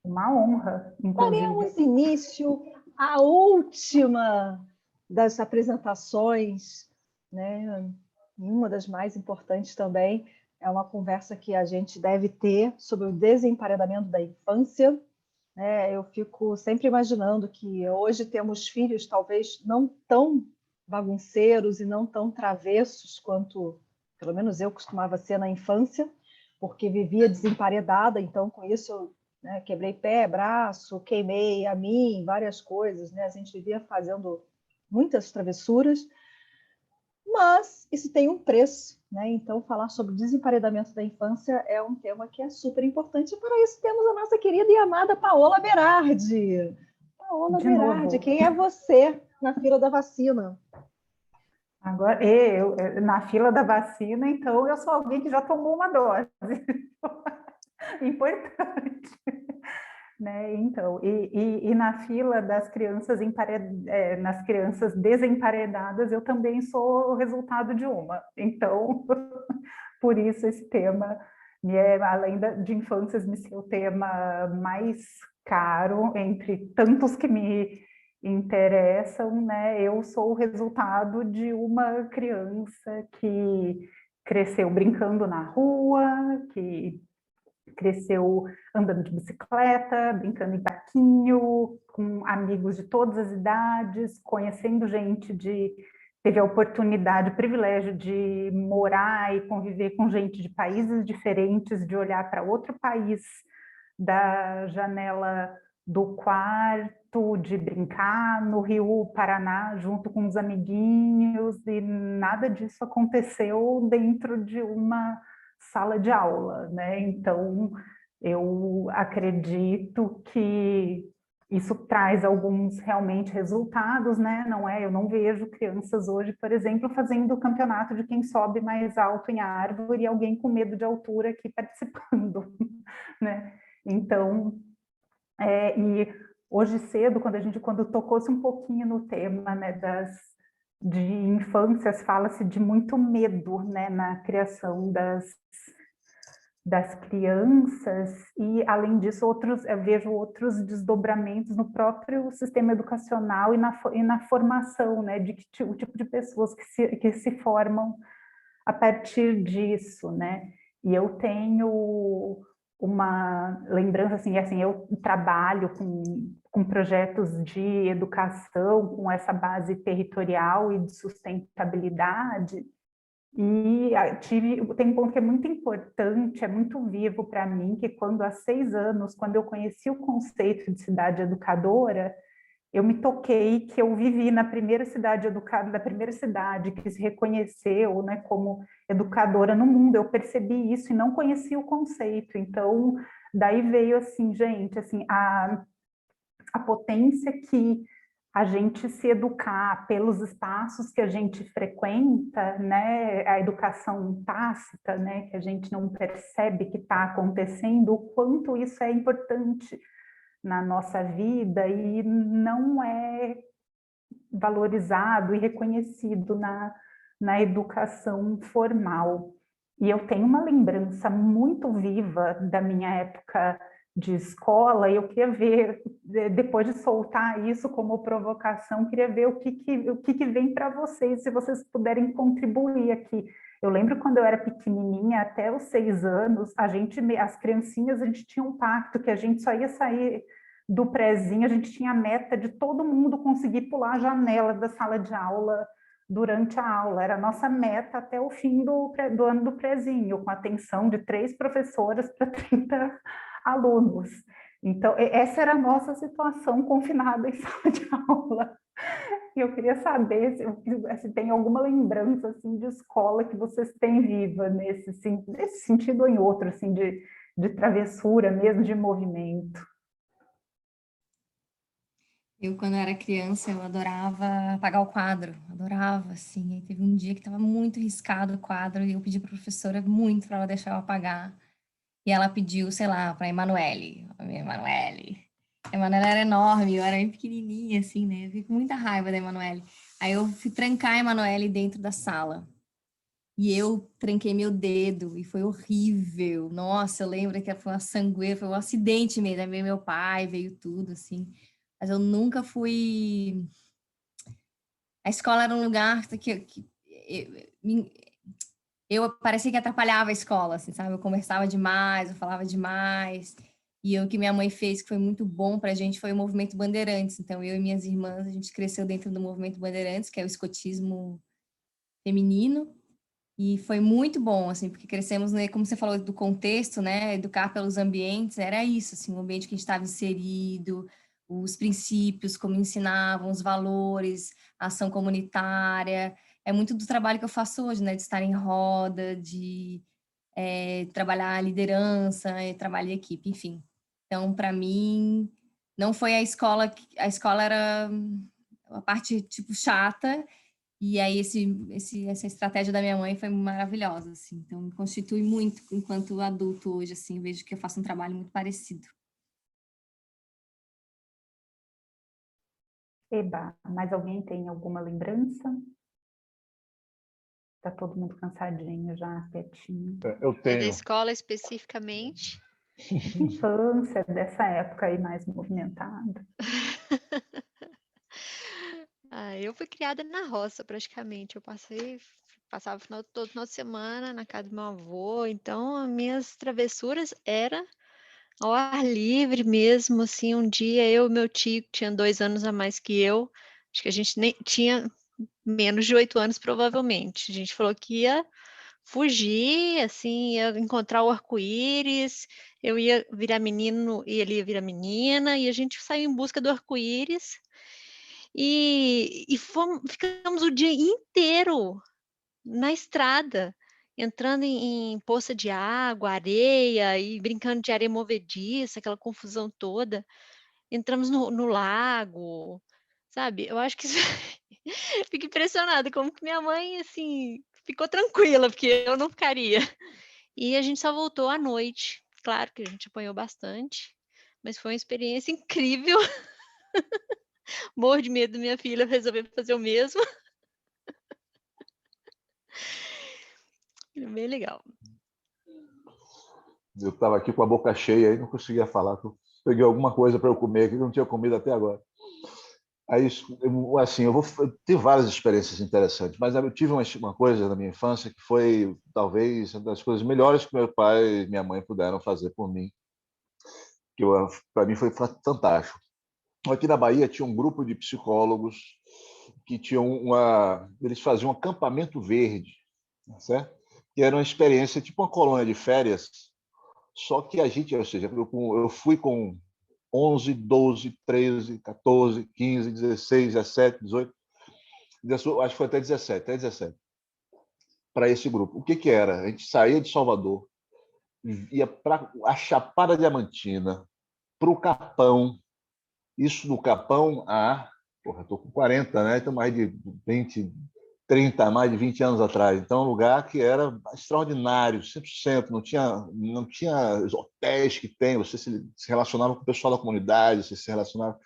Uma honra, inclusive. Daremos início à última das apresentações, né? Uma das mais importantes também é uma conversa que a gente deve ter sobre o desemparedamento da infância. Eu fico sempre imaginando que hoje temos filhos talvez não tão bagunceiros e não tão travessos quanto, pelo menos eu costumava ser na infância, porque vivia desemparedada, então com isso eu, quebrei pé, braço, queimei a mim, várias coisas, né? A gente vivia fazendo muitas travessuras, mas isso tem um preço, né? Então, falar sobre o desemparedamento da infância é um tema que é super importante. E para isso temos a nossa querida e amada Paola Berardi. Paola De Berardi, novo. quem é você na fila da vacina? Agora, na fila da vacina, então eu sou alguém que já tomou uma dose. Importante. Né? Então, e na fila das crianças nas crianças desemparedadas, eu também sou o resultado de uma. Então, por isso esse tema, além de infâncias, me ser o tema mais caro entre tantos que me interessam, né? Eu sou o resultado de uma criança que cresceu brincando na rua, que cresceu andando de bicicleta, brincando em parquinho, com amigos de todas as idades, conhecendo gente teve a oportunidade, o privilégio de morar e conviver com gente de países diferentes, de olhar para outro país da janela do quarto, de brincar no Rio Paraná junto com os amiguinhos, e nada disso aconteceu dentro de uma sala de aula, né? Então, eu acredito que isso traz alguns realmente resultados, né? Eu não vejo crianças hoje, por exemplo, fazendo o campeonato de quem sobe mais alto em árvore e alguém com medo de altura aqui participando, né? Então, e hoje cedo, quando tocou-se um pouquinho no tema, né, de infâncias, fala-se de muito medo, né, na criação das crianças, e além disso eu vejo outros desdobramentos no próprio sistema educacional e na formação, né, o tipo de pessoas que se formam a partir disso, né? E eu tenho uma lembrança, assim, eu trabalho com projetos de educação, com essa base territorial e de sustentabilidade, e tem um ponto que é muito importante, é muito vivo para mim, que quando há 6 anos, quando eu conheci o conceito de cidade educadora, eu me toquei que eu vivi na primeira cidade educada, da primeira cidade que se reconheceu, né, como educadora no mundo. Eu percebi isso e não conhecia o conceito. Então, daí veio assim, gente, assim, a potência que a gente se educar pelos espaços que a gente frequenta, né, a educação tácita, né, que a gente não percebe que está acontecendo, o quanto isso é importante na nossa vida e não é valorizado e reconhecido na educação formal. E eu tenho uma lembrança muito viva da minha época de escola, e eu queria ver, depois de soltar isso como provocação, queria ver o que vem para vocês, se vocês puderem contribuir aqui. Eu lembro quando eu era pequenininha, até os 6 anos, as criancinhas, a gente tinha um pacto que a gente só ia sair do prézinho, a gente tinha a meta de todo mundo conseguir pular a janela da sala de aula durante a aula. Era a nossa meta até o fim do ano do prézinho, com atenção de 3 professoras para 30 alunos. Então, essa era a nossa situação confinada em sala de aula. E eu queria saber se tem alguma lembrança assim, de escola que vocês têm viva nesse sentido ou em outro, assim, de travessura mesmo, de movimento. Eu, quando era criança, eu adorava apagar o quadro, adorava, assim. Aí teve um dia que estava muito riscado o quadro e eu pedi para a professora muito para ela deixar eu apagar. E ela pediu, sei lá, para a Emanuele. A Emanuele. A Emanuele era enorme, eu era bem pequenininha, assim, né? Eu fiquei com muita raiva da Emanuele. Aí eu fui trancar a Emanuele dentro da sala. e eu tranquei meu dedo e foi horrível. Nossa, eu lembro que foi uma sangueira, foi um acidente mesmo. Aí veio meu pai, veio tudo, assim. Mas eu nunca fui. A escola era um lugar que eu parecia que atrapalhava a escola, assim, sabe? Eu conversava demais, eu falava demais. E o que minha mãe fez, que foi muito bom pra gente, foi o movimento Bandeirantes. Então, eu e minhas irmãs, a gente cresceu dentro do movimento Bandeirantes, que é o escotismo feminino. E foi muito bom, assim, porque crescemos, né, como você falou, do contexto, né? Educar pelos ambientes, era isso, assim, o ambiente que a gente estava inserido, os princípios, como ensinavam, os valores, a ação comunitária. É muito do trabalho que eu faço hoje, né? De estar em roda, de trabalhar a liderança, trabalho em equipe, enfim. Então, para mim, não foi a escola era a parte, tipo, chata, e aí essa estratégia da minha mãe foi maravilhosa, assim. Então, me constitui muito enquanto adulto hoje, assim, vejo que eu faço um trabalho muito parecido. Eba, mais alguém tem alguma lembrança? Tá todo mundo cansadinho já, quietinho. Eu Da tenho. escola especificamente? Infância, dessa época aí mais movimentada. Eu fui criada na roça, praticamente. Passava todo final de semana na casa do meu avô, então as minhas travessuras eram ao ar livre mesmo, assim, um dia eu e meu tio, que tinha 2 anos a mais que eu, acho que a gente nem tinha menos de 8 anos, provavelmente. A gente falou que ia fugir, assim, ia encontrar o arco-íris, eu ia virar menino e ele ia virar menina, e a gente saiu em busca do arco-íris, ficamos o dia inteiro na estrada, entrando em poça de água, areia, e brincando de areia movediça, aquela confusão toda. Entramos no lago, sabe? Eu acho que isso fico impressionada como que minha mãe, assim, ficou tranquila, porque eu não ficaria. E a gente só voltou à noite. Claro que a gente apanhou bastante, mas foi uma experiência incrível. Morro de medo da minha filha resolver fazer o mesmo. Bem legal. Eu estava aqui com a boca cheia e não conseguia falar. Eu peguei alguma coisa para eu comer que não tinha comido até agora. Aí, assim, eu ter várias experiências interessantes, mas eu tive uma coisa na minha infância que foi talvez uma das coisas melhores que meu pai e minha mãe puderam fazer por mim, que para mim foi fantástico. Aqui na Bahia tinha um grupo de psicólogos que eles faziam um acampamento verde, certo? Que era uma experiência tipo uma colônia de férias, só que a gente, ou seja, eu fui com 11, 12, 13, 14, 15, 16, 17, 18, acho que foi até 17, para esse grupo. O que que era? A gente saía de Salvador, ia para a Chapada Diamantina, para o Capão, isso no Capão porra, estou com 40, né? Então mais de 20, 30, mais de 20 anos atrás. Então, um lugar que era extraordinário, 100%, não tinha os hotéis que tem, você se relacionava com o pessoal da comunidade, você se relacionava.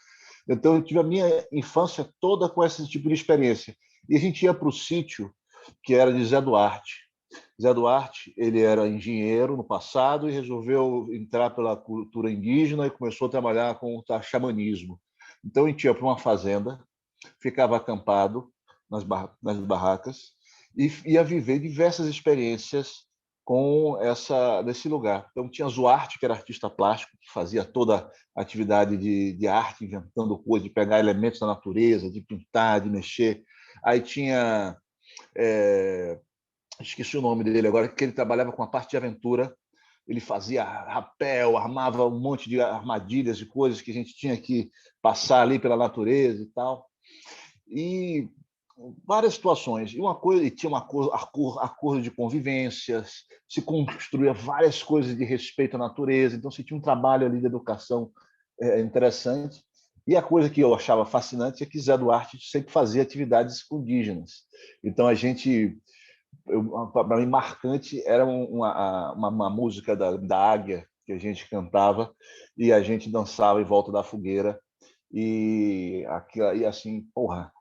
Então, eu tive a minha infância toda com esse tipo de experiência. E a gente ia para o sítio, que era de Zé Duarte. Zé Duarte, ele era engenheiro no passado e resolveu entrar pela cultura indígena e começou a trabalhar com o xamanismo. Então, a gente ia para uma fazenda, ficava acampado nas barracas e ia viver diversas experiências nesse lugar. Então, tinha Zuarte, que era artista plástico, que fazia toda a atividade de arte, inventando coisas, de pegar elementos da natureza, de pintar, de mexer. Aí tinha esqueci o nome dele agora, que ele trabalhava com a parte de aventura. Ele fazia rapel, armava um monte de armadilhas e coisas que a gente tinha que passar ali pela natureza e tal. E várias situações. E tinha um acordo de convivências, se construía várias coisas de respeito à natureza. Então, se tinha um trabalho ali de educação interessante. E a coisa que eu achava fascinante é que Zé Duarte sempre fazia atividades com indígenas. Então, para mim, marcante era uma música da Águia que a gente cantava e a gente dançava em volta da fogueira. E assim, porra,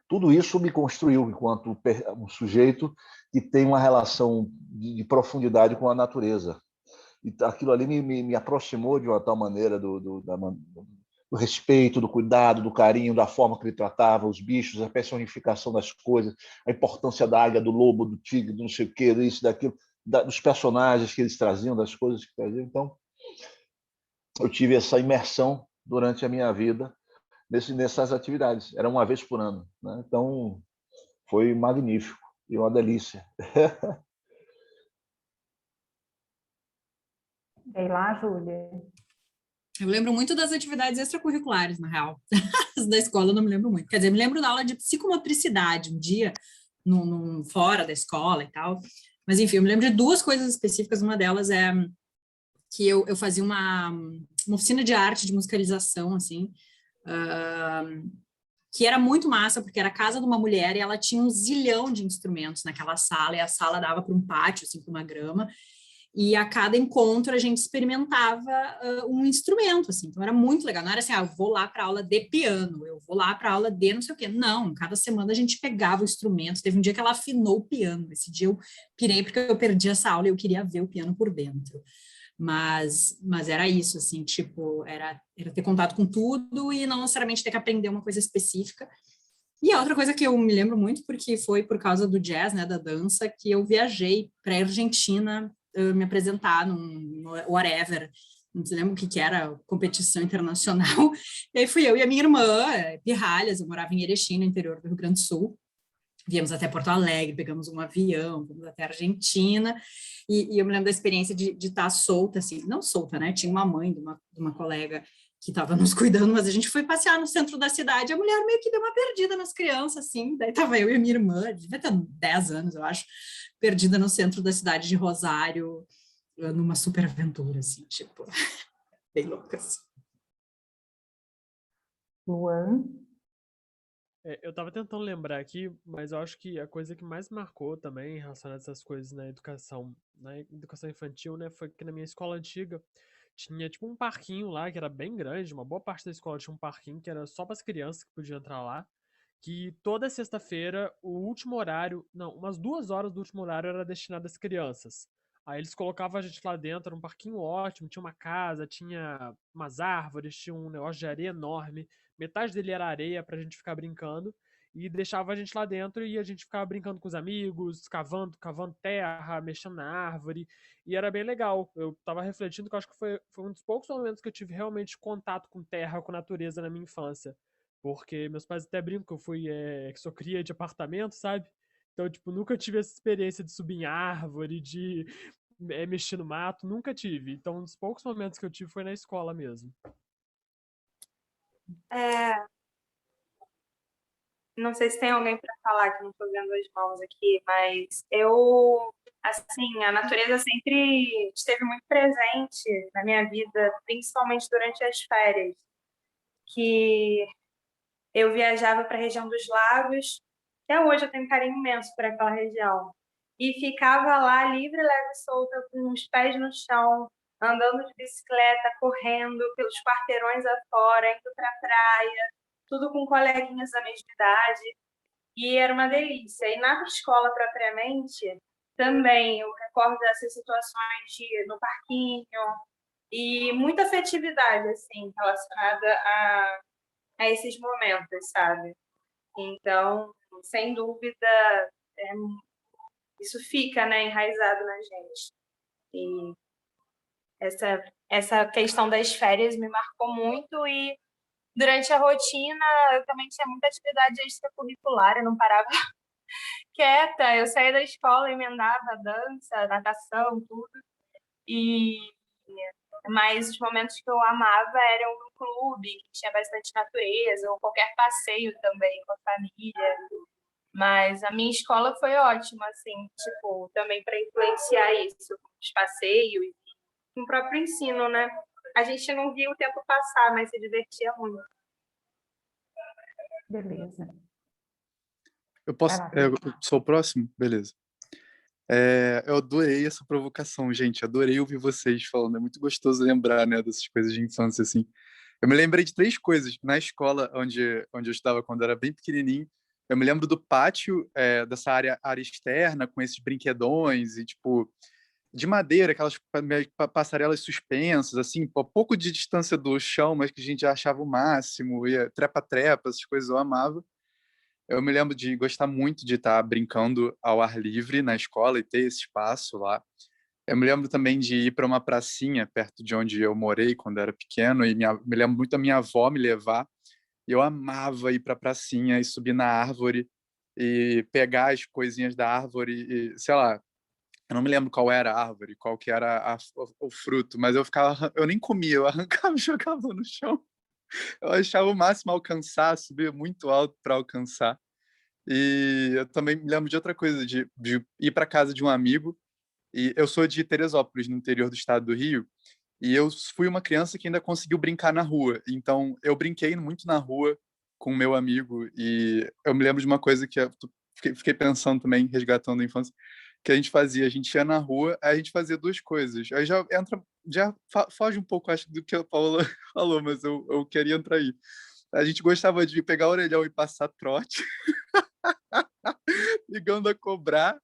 tudo isso me construiu enquanto um sujeito que tem uma relação de profundidade com a natureza. E aquilo ali me aproximou de uma tal maneira do respeito, do cuidado, do carinho, da forma que ele tratava os bichos, a personificação das coisas, a importância da águia, do lobo, do tigre, do não sei o quê, disso, daquilo, dos personagens que eles traziam, das coisas que traziam. Então, eu tive essa imersão durante a minha vida nessas atividades. Era uma vez por ano, né? Então, foi magnífico e uma delícia. Sei lá, Júlia. Eu lembro muito das atividades extracurriculares, na real. As da escola eu não me lembro muito. Quer dizer, me lembro da aula de psicomotricidade, um dia, fora da escola e tal. Mas, enfim, eu me lembro de duas coisas específicas. Uma delas é que eu fazia uma oficina de arte, de musicalização, assim, que era muito massa, porque era a casa de uma mulher e ela tinha um zilhão de instrumentos naquela sala, e a sala dava para um pátio, assim, para uma grama. E a cada encontro a gente experimentava um instrumento, assim, então era muito legal. Não era assim, eu vou lá para aula de piano, eu vou lá para aula de não sei o quê. Não, cada semana a gente pegava o instrumento. Teve um dia que ela afinou o piano. Esse dia eu pirei porque eu perdi essa aula e eu queria ver o piano por dentro. Mas era isso, assim, tipo, era ter contato com tudo e não necessariamente ter que aprender uma coisa específica. E a outra coisa que eu me lembro muito, porque foi por causa do jazz, né, da dança, que eu viajei para a Argentina me apresentar num whatever, não se lembra o que era, competição internacional, e aí fui eu e a minha irmã, pirralhas, eu morava em Erechim, no interior do Rio Grande do Sul, viemos até Porto Alegre, pegamos um avião, fomos até a Argentina, e eu me lembro da experiência de estar solta, assim, não solta, né, tinha uma mãe de uma colega que estava nos cuidando, mas a gente foi passear no centro da cidade, a mulher meio que deu uma perdida nas crianças, assim, daí estava eu e a minha irmã, devia ter 10 anos, eu acho, perdida no centro da cidade de Rosário, numa super aventura, assim, tipo, bem loucas. Luan? Eu estava tentando lembrar aqui, mas eu acho que a coisa que mais marcou também em relação a essas coisas na educação infantil, né, foi que na minha escola antiga tinha tipo um parquinho lá que era bem grande, uma boa parte da escola tinha um parquinho que era só para as crianças que podiam entrar lá, que toda sexta-feira o último horário, não, umas 2 horas do último horário era destinado às crianças. Aí eles colocavam a gente lá dentro, era um parquinho ótimo, tinha uma casa, tinha umas árvores, tinha um negócio de areia enorme, metade dele era areia pra gente ficar brincando, e deixava a gente lá dentro e a gente ficava brincando com os amigos, cavando terra, mexendo na árvore, e era bem legal. Eu tava refletindo que eu acho que foi um dos poucos momentos que eu tive realmente contato com terra, com natureza na minha infância. Porque meus pais até brincam que eu que sou cria de apartamento, sabe? Então, tipo, nunca tive essa experiência de subir em árvore, de mexer no mato, nunca tive. Então, um dos poucos momentos que eu tive foi na escola mesmo. Não sei se tem alguém para falar, que não estou vendo as mãos aqui, mas eu, assim, a natureza sempre esteve muito presente na minha vida, principalmente durante as férias, que eu viajava para a região dos lagos. Até hoje eu tenho um carinho imenso por aquela região. E ficava lá livre, leve e solta, com os pés no chão, andando de bicicleta, correndo pelos quarteirões afora, indo para a praia, tudo com coleguinhas da mesma idade. E era uma delícia. E na escola, propriamente, também eu recordo dessas situações de ir no parquinho, e muita afetividade, assim, relacionada a esses momentos, sabe? Então, sem dúvida, isso fica, né, enraizado na gente. E essa questão das férias me marcou muito, e durante a rotina eu também tinha muita atividade extracurricular, eu não parava quieta, eu saía da escola, emendava dança, natação, tudo. Mas os momentos que eu amava eram no clube, que tinha bastante natureza, ou qualquer passeio também com a família. Mas a minha escola foi ótima, assim, tipo, também para influenciar isso, os passeios, com o próprio ensino, né? A gente não via o tempo passar, mas se divertia muito. Beleza. Eu posso. Vai lá, Eu sou o próximo? Beleza. Eu adorei essa provocação, gente. Adorei ouvir vocês falando. É muito gostoso lembrar, né, dessas coisas de infância, assim. Eu me lembrei de 3 coisas. Na escola onde eu estava quando eu era bem pequenininho, Eu me lembro do pátio, dessa área externa, com esses brinquedões e, tipo, de madeira, aquelas passarelas suspensas, assim, a pouco de distância do chão, mas que a gente já achava o máximo, ia trepa-trepa, essas coisas eu amava. Eu me lembro de gostar muito de estar brincando ao ar livre na escola e ter esse espaço lá. Eu me lembro também de ir para uma pracinha perto de onde eu morei quando era pequeno e me lembro muito da minha avó me levar. E eu amava ir para a pracinha e subir na árvore e pegar as coisinhas da árvore e, sei lá, eu não me lembro qual era a árvore, qual que era o fruto, mas eu nem comia, eu arrancava e jogava no chão. Eu achava o máximo alcançar, subir muito alto para alcançar. E eu também me lembro de outra coisa, de ir para casa de um amigo. E eu sou de Teresópolis, no interior do estado do Rio, e eu fui uma criança que ainda conseguiu brincar na rua. Então, eu brinquei muito na rua com o meu amigo, e eu me lembro de uma coisa que eu fiquei pensando também, resgatando a infância, que a gente fazia. A gente ia na rua, aí a gente fazia duas coisas. Aí foge um pouco, acho, do que a Paula falou, mas eu queria entrar aí. A gente gostava de pegar o orelhão e passar trote, ligando a cobrar,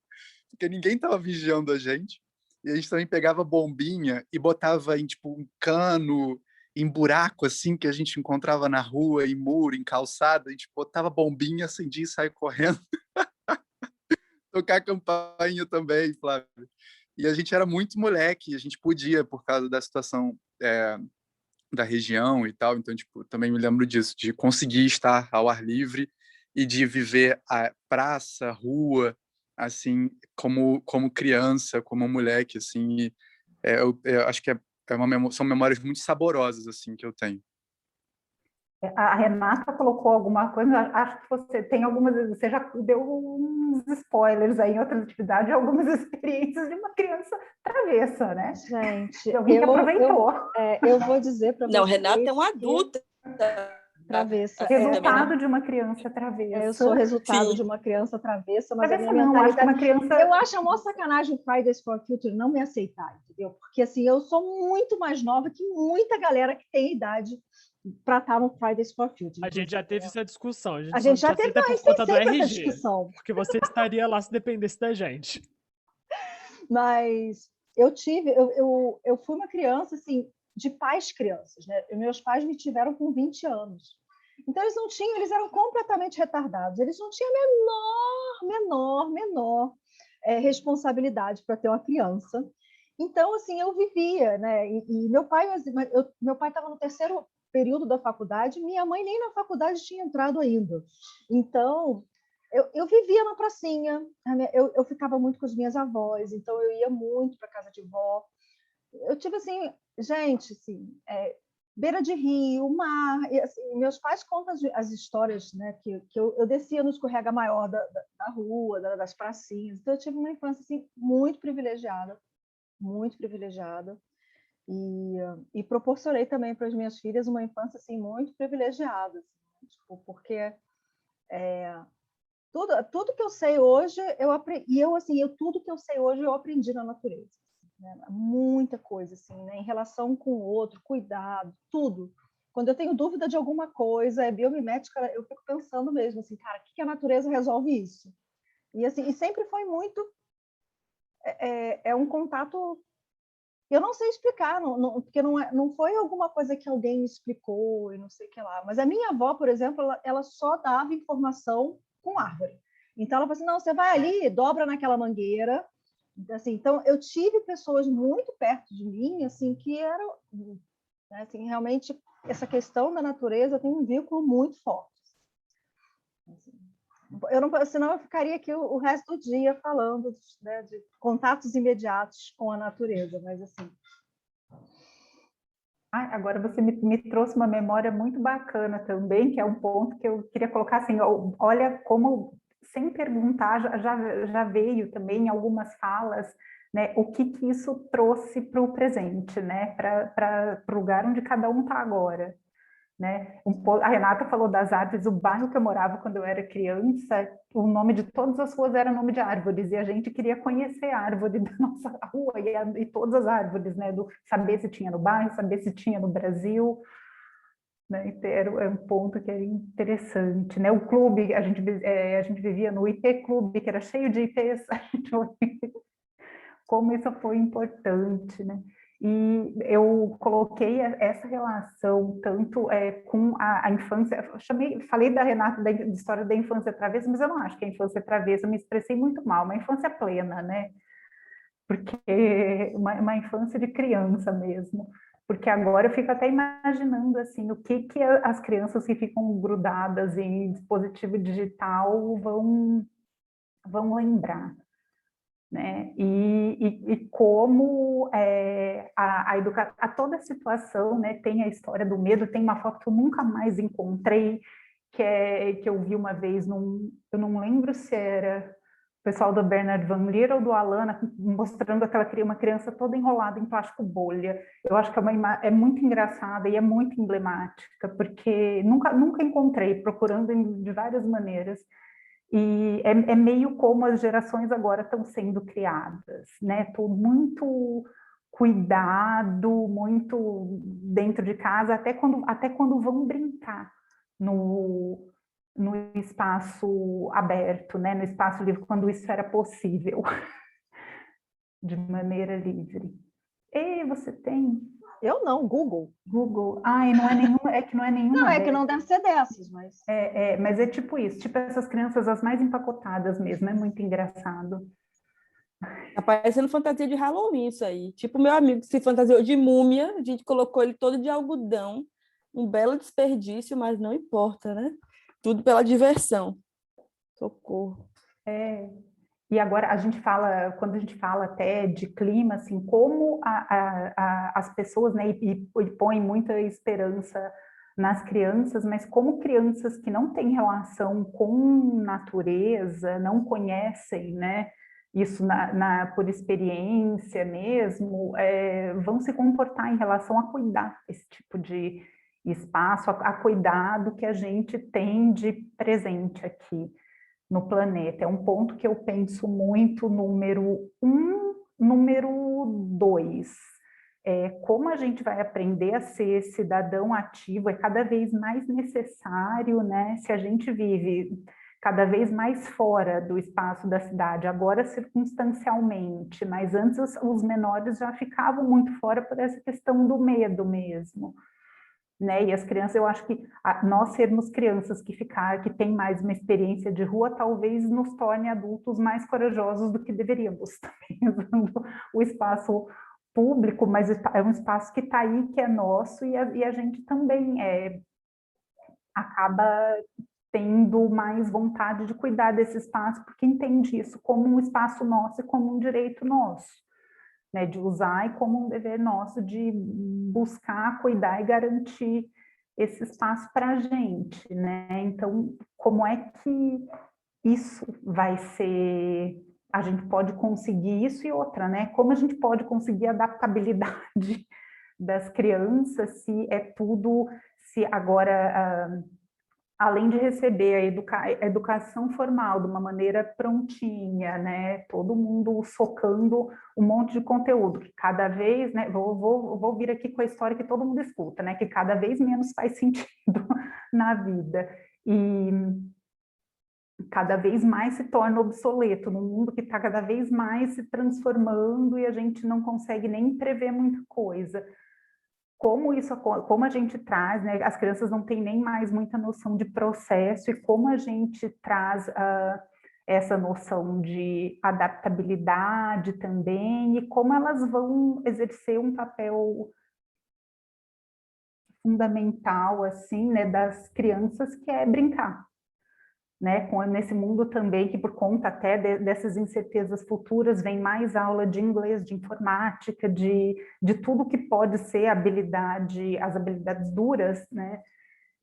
porque ninguém estava vigiando a gente. E a gente também pegava bombinha e botava em tipo um cano, em buraco assim que a gente encontrava na rua, em muro, em calçada. A gente botava bombinha, acendia e saia correndo. Tocar campainha também, Flávio. E a gente era muito moleque, a gente podia por causa da situação da região e tal. Então, tipo, também me lembro disso, de conseguir estar ao ar livre e de viver a praça, rua, assim, como criança, como moleque, assim. Eu acho que são memórias muito saborosas, assim, que eu tenho. A Renata colocou alguma coisa, acho que você tem você já deu uns spoilers aí em outras atividades, algumas experiências de uma criança travessa, né? Gente, eu vi que aproveitou. Eu vou dizer para vocês. Não, Renata é uma adulta. Travessa. Resultado de uma criança travessa. Eu sou resultado Sim. de uma criança travessa, mas Travessa a minha não, acho que mentalidade... uma criança... Eu acho a maior sacanagem o Fridays for Future não me aceitar, entendeu? Porque, assim, eu sou muito mais nova que muita galera que tem idade para estar no Fridays for Future. A gente já teve essa discussão. A gente já teve, por conta do essa RG, discussão. porque você estaria lá se dependesse da gente. Mas eu fui uma criança, assim, de pais crianças, né? Meus pais me tiveram com 20 anos. Então, eles eram completamente retardados. Eles não tinham a menor responsabilidade para ter uma criança. Então, assim, eu vivia, né? E meu pai estava no terceiro período da faculdade, minha mãe nem na faculdade tinha entrado ainda. Então, eu vivia na pracinha, eu ficava muito com as minhas avós, então eu ia muito para casa de vó. Eu tive, assim, gente, assim, beira de rio, mar, e, assim, meus pais contam as histórias, né, que eu descia no escorrega maior da rua, das pracinhas. Então eu tive uma infância, assim, muito privilegiada, e proporcionei também para as minhas filhas uma infância, assim, muito privilegiada, assim, tipo, porque tudo que eu sei hoje eu aprendi, tudo que eu sei hoje eu aprendi na natureza. Muita coisa, assim, né? Em relação com o outro, cuidado, tudo. Quando eu tenho dúvida de alguma coisa, biomimética, eu fico pensando mesmo, assim, cara, o que a natureza resolve isso? E, assim, sempre foi muito... um contato... Eu não sei explicar, porque não foi alguma coisa que alguém me explicou e não sei o que lá. Mas a minha avó, por exemplo, ela só dava informação com árvore. Então, ela falou assim, não, você vai ali, dobra naquela mangueira. Assim, então, eu tive pessoas muito perto de mim, assim, que eram, né, assim, realmente, essa questão da natureza tem um vínculo muito forte. Assim, senão eu ficaria aqui o resto do dia falando, né, de contatos imediatos com a natureza, mas assim... Agora você me trouxe uma memória muito bacana também, que é um ponto que eu queria colocar assim, olha como... sem perguntar, já veio também algumas falas, né, o que isso trouxe para o presente, né, para o lugar onde cada um está agora. Né? A Renata falou das árvores, o bairro que eu morava quando eu era criança, o nome de todas as ruas era nome de árvores, e a gente queria conhecer a árvore da nossa rua, e todas as árvores, né, saber se tinha no bairro, saber se tinha no Brasil. né? Então, é um ponto que é interessante, né? O clube, a gente vivia no IP Clube, que era cheio de IPs, como isso foi importante, né? E eu coloquei essa relação tanto com a infância, falei da Renata da história da infância travessa, mas eu não acho que a infância travessa, eu me expressei muito mal, uma infância plena, né? Porque uma infância de criança mesmo, porque agora eu fico até imaginando assim, o que as crianças que ficam grudadas em dispositivo digital vão lembrar, né? E como toda a situação, né, tem a história do medo, tem uma foto que eu nunca mais encontrei, que eu vi uma vez, eu não lembro se era o pessoal do Bernard Van Leer ou do Alana, mostrando uma criança toda enrolada em plástico bolha. Eu acho que é muito engraçada e é muito emblemática, porque nunca encontrei, procurando de várias maneiras. E é meio como as gerações agora estão sendo criadas, né? Tudo muito cuidado, muito dentro de casa, até quando vão brincar no espaço aberto, né? No espaço livre, quando isso era possível, de maneira livre. E você tem? Eu não, Google. Google. Ai, não é nenhuma, é que não é nenhuma Não, é que dessas. não deve ser dessas, mas... Mas é tipo isso, tipo essas crianças as mais empacotadas mesmo, é muito engraçado. Tá parecendo fantasia de Halloween isso aí. Tipo, meu amigo que se fantasiou de múmia, a gente colocou ele todo de algodão. Um belo desperdício, mas não importa, né? Tudo pela diversão. Socorro. E agora quando a gente fala até de clima, assim, como as pessoas, né, e põem muita esperança nas crianças, mas como crianças que não têm relação com natureza, não conhecem, né, isso por experiência mesmo, vão se comportar em relação a cuidar esse tipo de espaço, a cuidar do que a gente tem de presente aqui no planeta. É um ponto que eu penso muito, número 1, número 2. Como a gente vai aprender a ser cidadão ativo é cada vez mais necessário, né? Se a gente vive cada vez mais fora do espaço da cidade, agora circunstancialmente, mas antes os menores já ficavam muito fora por essa questão do medo mesmo. Né? E as crianças, eu acho que nós sermos crianças que têm mais uma experiência de rua, talvez nos torne adultos mais corajosos do que deveríamos, também usando o espaço público, mas é um espaço que está aí, que é nosso, e a gente também acaba tendo mais vontade de cuidar desse espaço, porque entende isso como um espaço nosso e como um direito nosso. Né, de usar e como um dever nosso de buscar, cuidar e garantir esse espaço para a gente, né? Então, como é que isso vai ser? A gente pode conseguir isso e outra, né? Como a gente pode conseguir a adaptabilidade das crianças se agora além de receber a educação formal de uma maneira prontinha, né? Todo mundo socando um monte de conteúdo, que cada vez, né? Vou vir aqui com a história que todo mundo escuta, né? Que cada vez menos faz sentido na vida. E cada vez mais se torna obsoleto, num mundo que está cada vez mais se transformando e a gente não consegue nem prever muita coisa. Como a gente traz, né, as crianças não têm nem mais muita noção de processo, e como a gente traz essa noção de adaptabilidade também, e como elas vão exercer um papel fundamental, assim, né, das crianças, que é brincar. Né, nesse mundo também que, por conta até dessas incertezas futuras, vem mais aula de inglês, de informática, de tudo que pode ser as habilidades duras, né?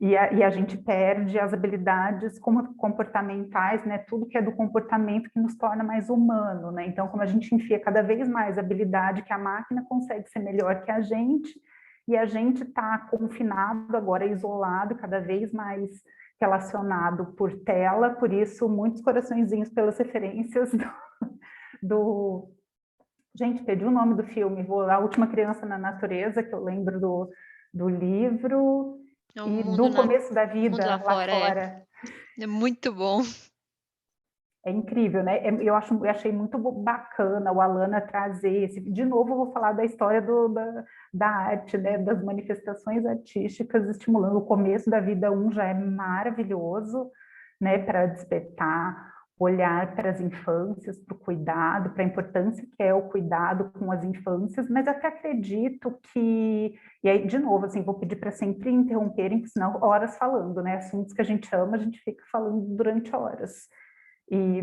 E a gente perde as habilidades comportamentais, né? Tudo que é do comportamento que nos torna mais humano, né? Então, como a gente enfia cada vez mais habilidade que a máquina consegue ser melhor que a gente, e a gente está confinado agora, isolado, cada vez mais relacionado por tela, por isso muitos coraçõezinhos pelas referências Gente, perdi o nome do filme, A Última Criança na Natureza, que eu lembro do livro, É um E mundo do na- começo da mundo vida lá lá fora, fora. é muito bom. É incrível, né? Eu achei muito bacana o Alana trazer esse. De novo, eu vou falar da história da arte, né? Das manifestações artísticas, estimulando o começo da vida já é maravilhoso, né? Para despertar, olhar para as infâncias, para o cuidado, para a importância que é o cuidado com as infâncias, mas até acredito que. E aí, de novo, assim, vou pedir para sempre interromperem, porque senão horas falando, né? Assuntos que a gente ama, a gente fica falando durante horas. E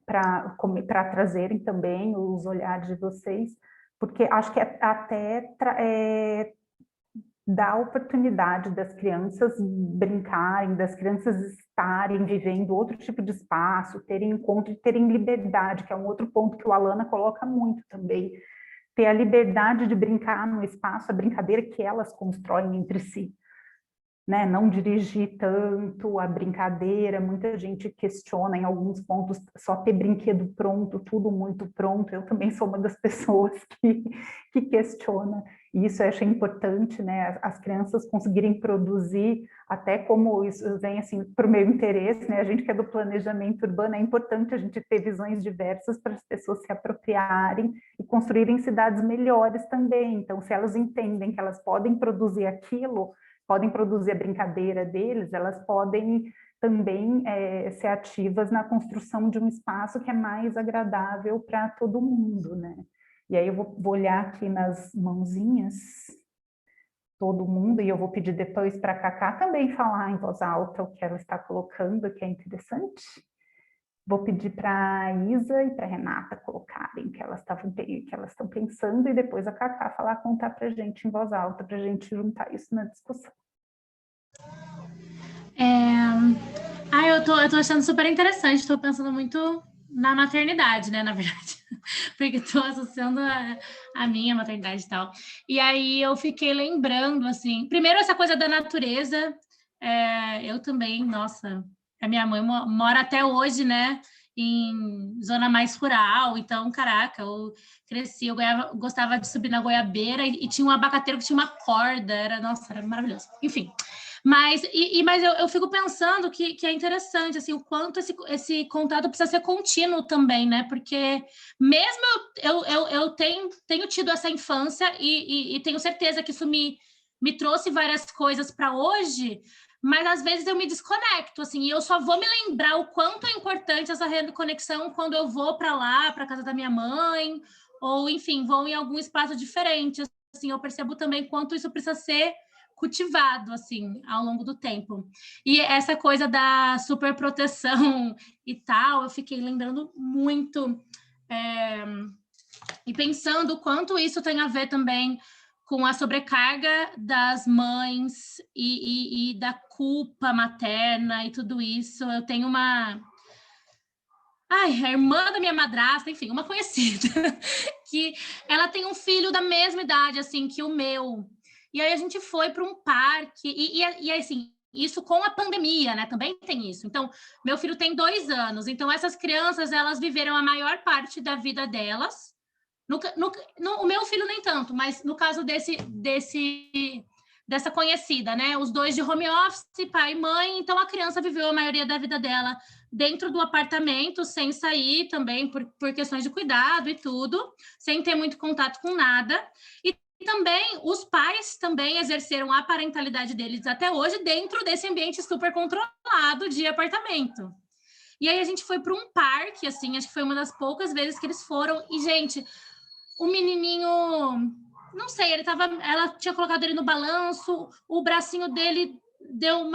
para trazerem também os olhares de vocês, porque acho que até dá a oportunidade das crianças brincarem, das crianças estarem vivendo outro tipo de espaço, terem encontro e terem liberdade, que é um outro ponto que o Alana coloca muito também, ter a liberdade de brincar no espaço, a brincadeira que elas constroem entre si. Né, não dirigir tanto a brincadeira, muita gente questiona em alguns pontos só ter brinquedo pronto, tudo muito pronto. Eu também sou uma das pessoas que questiona, e isso eu achei importante, né, as crianças conseguirem produzir, até como isso vem assim para o meu interesse, né, a gente que é do planejamento urbano, é importante a gente ter visões diversas para as pessoas se apropriarem e construírem cidades melhores também. Então, se elas entendem que elas podem produzir aquilo, podem produzir a brincadeira deles, elas podem também ser ativas na construção de um espaço que é mais agradável para todo mundo, né? E aí eu vou olhar aqui nas mãozinhas, todo mundo, e eu vou pedir depois para a Cacá também falar em voz alta o que ela está colocando, que é interessante. Vou pedir para a Isa e para a Renata colocarem o que elas estão pensando, e depois a Cacá contar para a gente em voz alta, para a gente juntar isso na discussão. Eu tô achando super interessante, estou pensando muito na maternidade, né, na verdade, porque estou associando a minha maternidade e tal. E aí eu fiquei lembrando, assim, primeiro essa coisa da natureza, eu também, nossa, a minha mãe mora até hoje, né, em zona mais rural, então, caraca, eu cresci, gostava de subir na goiabeira e tinha um abacateiro que tinha uma corda, era maravilhoso. Enfim, mas eu fico pensando que é interessante, assim, o quanto esse contato precisa ser contínuo também, né? Porque mesmo eu tenho tido essa infância e tenho certeza que isso me trouxe várias coisas para hoje, mas às vezes eu me desconecto, assim, e eu só vou me lembrar o quanto é importante essa reconexão quando eu vou para lá, para casa da minha mãe, ou, enfim, vou em algum espaço diferente, assim, eu percebo também quanto isso precisa ser cultivado, assim, ao longo do tempo. E essa coisa da superproteção e tal, eu fiquei lembrando muito e pensando o quanto isso tem a ver também com a sobrecarga das mães e da culpa materna e tudo isso. Eu tenho a irmã da minha madrasta, enfim, uma conhecida, que ela tem um filho da mesma idade, assim, que o meu. E aí a gente foi para um parque, e assim, isso com a pandemia, né? Também tem isso. Então, meu filho tem 2 anos, então essas crianças, elas viveram a maior parte da vida delas. O meu filho nem tanto, mas no caso dessa conhecida, né? Os 2 de home office, pai e mãe, então a criança viveu a maioria da vida dela dentro do apartamento, sem sair também por questões de cuidado e tudo, sem ter muito contato com nada. E também os pais também exerceram a parentalidade deles até hoje dentro desse ambiente super controlado de apartamento. E aí a gente foi para um parque, assim, acho que foi uma das poucas vezes que eles foram, e, gente, o menininho, não sei, ela tinha colocado ele no balanço, o bracinho dele deu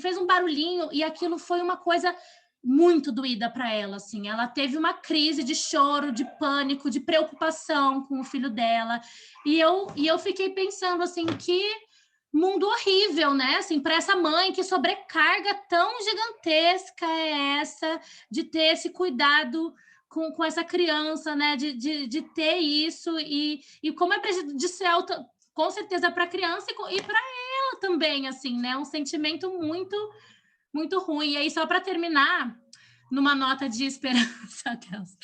fez um barulhinho, e aquilo foi uma coisa muito doída para ela, assim. Ela teve uma crise de choro, de pânico, de preocupação com o filho dela. E eu fiquei pensando, assim, que mundo horrível, né? Assim, para essa mãe, que sobrecarga tão gigantesca é essa de ter esse cuidado com essa criança, né? De ter isso e como é prejudicial, com certeza, para a criança e para ela também, assim, né? Um sentimento muito, muito ruim. E aí, só para terminar, numa nota de esperança, Deus.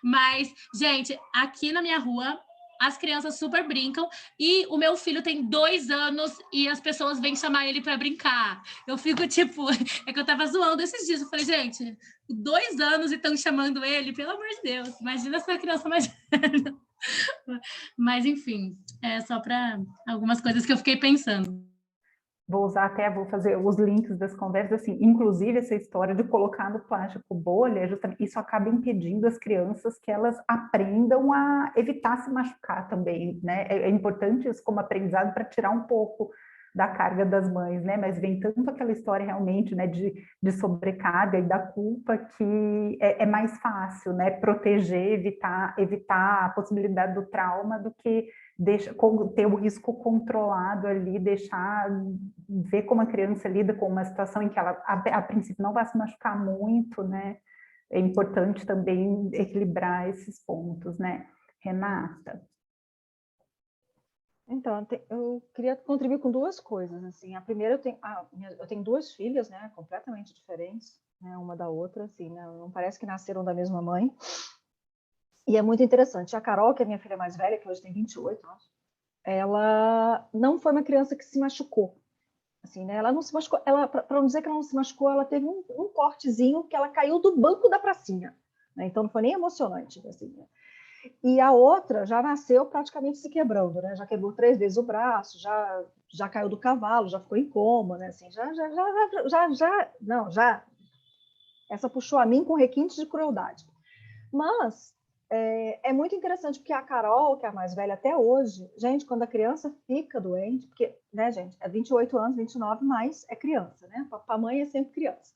Mas, gente, aqui na minha rua, as crianças super brincam, e o meu filho tem 2 anos e as pessoas vêm chamar ele para brincar. Eu fico tipo, é que eu tava zoando esses dias, eu falei, gente, 2 anos e estão chamando ele, pelo amor de Deus, imagina se é criança mais velha. Mas enfim, é só para algumas coisas que eu fiquei pensando. Vou fazer os links das conversas, assim, inclusive essa história de colocar no plástico bolha, justamente, isso acaba impedindo as crianças que elas aprendam a evitar se machucar também, né? É importante isso como aprendizado para tirar um pouco da carga das mães, né? Mas vem tanto aquela história realmente, né, de sobrecarga e da culpa que é mais fácil, né, proteger, evitar a possibilidade do trauma do que ter o risco controlado ali, ver como a criança lida com uma situação em que ela, a princípio, não vai se machucar muito, né? É importante também equilibrar esses pontos, né? Renata? Então, eu queria contribuir com 2 coisas, assim. A primeira, eu tenho 2 filhas, né, completamente diferentes, né, uma da outra, assim, né, não parece que nasceram da mesma mãe. E é muito interessante. A Carol, que é minha filha mais velha, que hoje tem 28 anos, ela não foi uma criança que se machucou. Assim, né? Ela não se machucou. Para não dizer que ela não se machucou, ela teve um cortezinho que ela caiu do banco da pracinha. Né? Então, não foi nem emocionante. Assim, né? E a outra já nasceu praticamente se quebrando. Né? Já quebrou 3 vezes o braço, já caiu do cavalo, já ficou em coma. Né? Assim, já. Essa puxou a mim com requintes de crueldade. Mas é muito interessante, porque a Carol, que é a mais velha até hoje, gente, quando a criança fica doente, porque, né, gente, é 28 anos, 29, mas é criança, né? Para a mãe é sempre criança.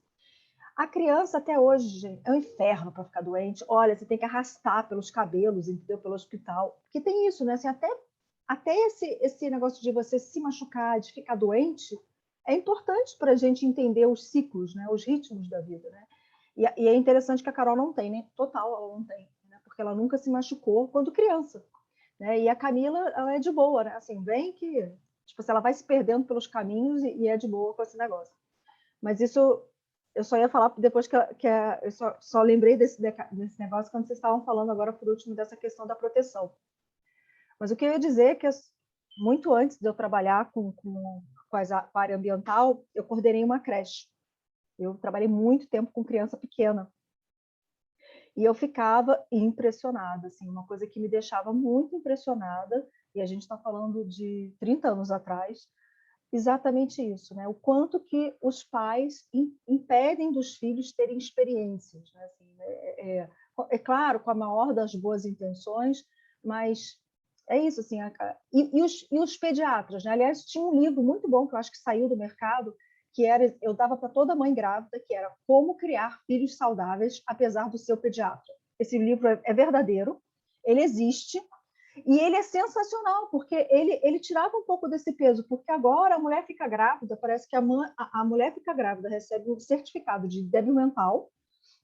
A criança até hoje, gente, é um inferno para ficar doente. Olha, você tem que arrastar pelos cabelos, entendeu? Pelo hospital. Porque tem isso, né? Assim, até esse negócio de você se machucar, de ficar doente, é importante para a gente entender os ciclos, né? Os ritmos da vida, né? E é interessante que a Carol não tem, né? Total, ela não tem, né? Porque ela nunca se machucou quando criança, né? E a Camila, ela é de boa, né? Assim, bem que, tipo, ela vai se perdendo pelos caminhos e é de boa com esse negócio. Mas isso, eu só ia falar depois eu só lembrei desse negócio quando vocês estavam falando agora, por último, dessa questão da proteção. Mas o que eu ia dizer é que, muito antes de eu trabalhar com a área ambiental, eu coordenei uma creche. Eu trabalhei muito tempo com criança pequena. E eu ficava impressionada, assim, uma coisa que me deixava muito impressionada, e a gente está falando de 30 anos atrás, exatamente isso, né? O quanto que os pais impedem dos filhos terem experiências, né? Assim, é claro, com a maior das boas intenções, mas é isso, assim. E os pediatras, né? Aliás, tinha um livro muito bom que eu acho que saiu do mercado, que eu dava para toda mãe grávida, que era Como Criar Filhos Saudáveis, apesar do seu pediatra. Esse livro é verdadeiro, ele existe, e ele é sensacional, porque ele tirava um pouco desse peso, porque agora a mulher fica grávida, parece que a mulher fica grávida, recebe um certificado de débil mental,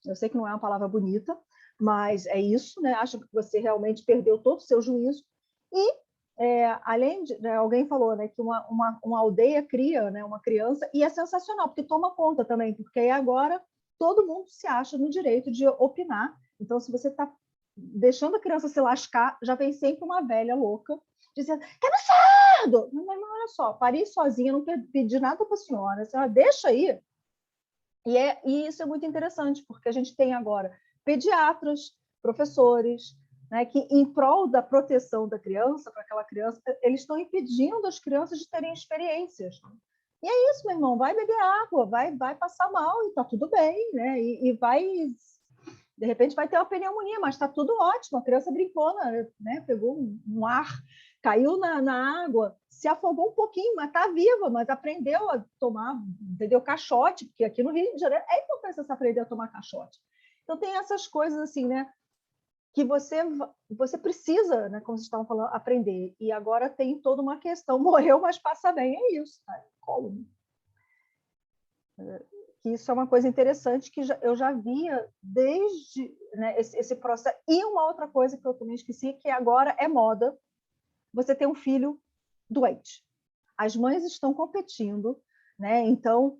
eu sei que não é uma palavra bonita, mas é isso, né? Acho que você realmente perdeu todo o seu juízo, e além de, né, alguém falou, né, que uma aldeia cria, né, uma criança, e é sensacional, porque toma conta também, porque agora todo mundo se acha no direito de opinar. Então, se você está deixando a criança se lascar, já vem sempre uma velha louca dizendo, que absurdo! Mas olha só, parei sozinha, não pedi nada para a senhora, deixa aí. E isso é muito interessante, porque a gente tem agora pediatras, professores, né, que, em prol da proteção da criança, para aquela criança, eles estão impedindo as crianças de terem experiências. E é isso, meu irmão, vai beber água, vai passar mal, e está tudo bem, né? E vai, de repente, vai ter uma pneumonia, mas está tudo ótimo, a criança brincou, né? Pegou um ar, caiu na água, se afogou um pouquinho, mas está viva, mas aprendeu a tomar, entendeu? Caixote, porque aqui no Rio de Janeiro é importante você aprender a tomar caixote. Então, tem essas coisas assim, né? Que você precisa, né, como vocês estavam falando, aprender. E agora tem toda uma questão, morreu, mas passa bem, é isso. Tá? Como? Isso é uma coisa interessante que eu já via desde, né, esse processo. E uma outra coisa que eu também esqueci, que agora é moda, você ter um filho doente. As mães estão competindo, né? Então,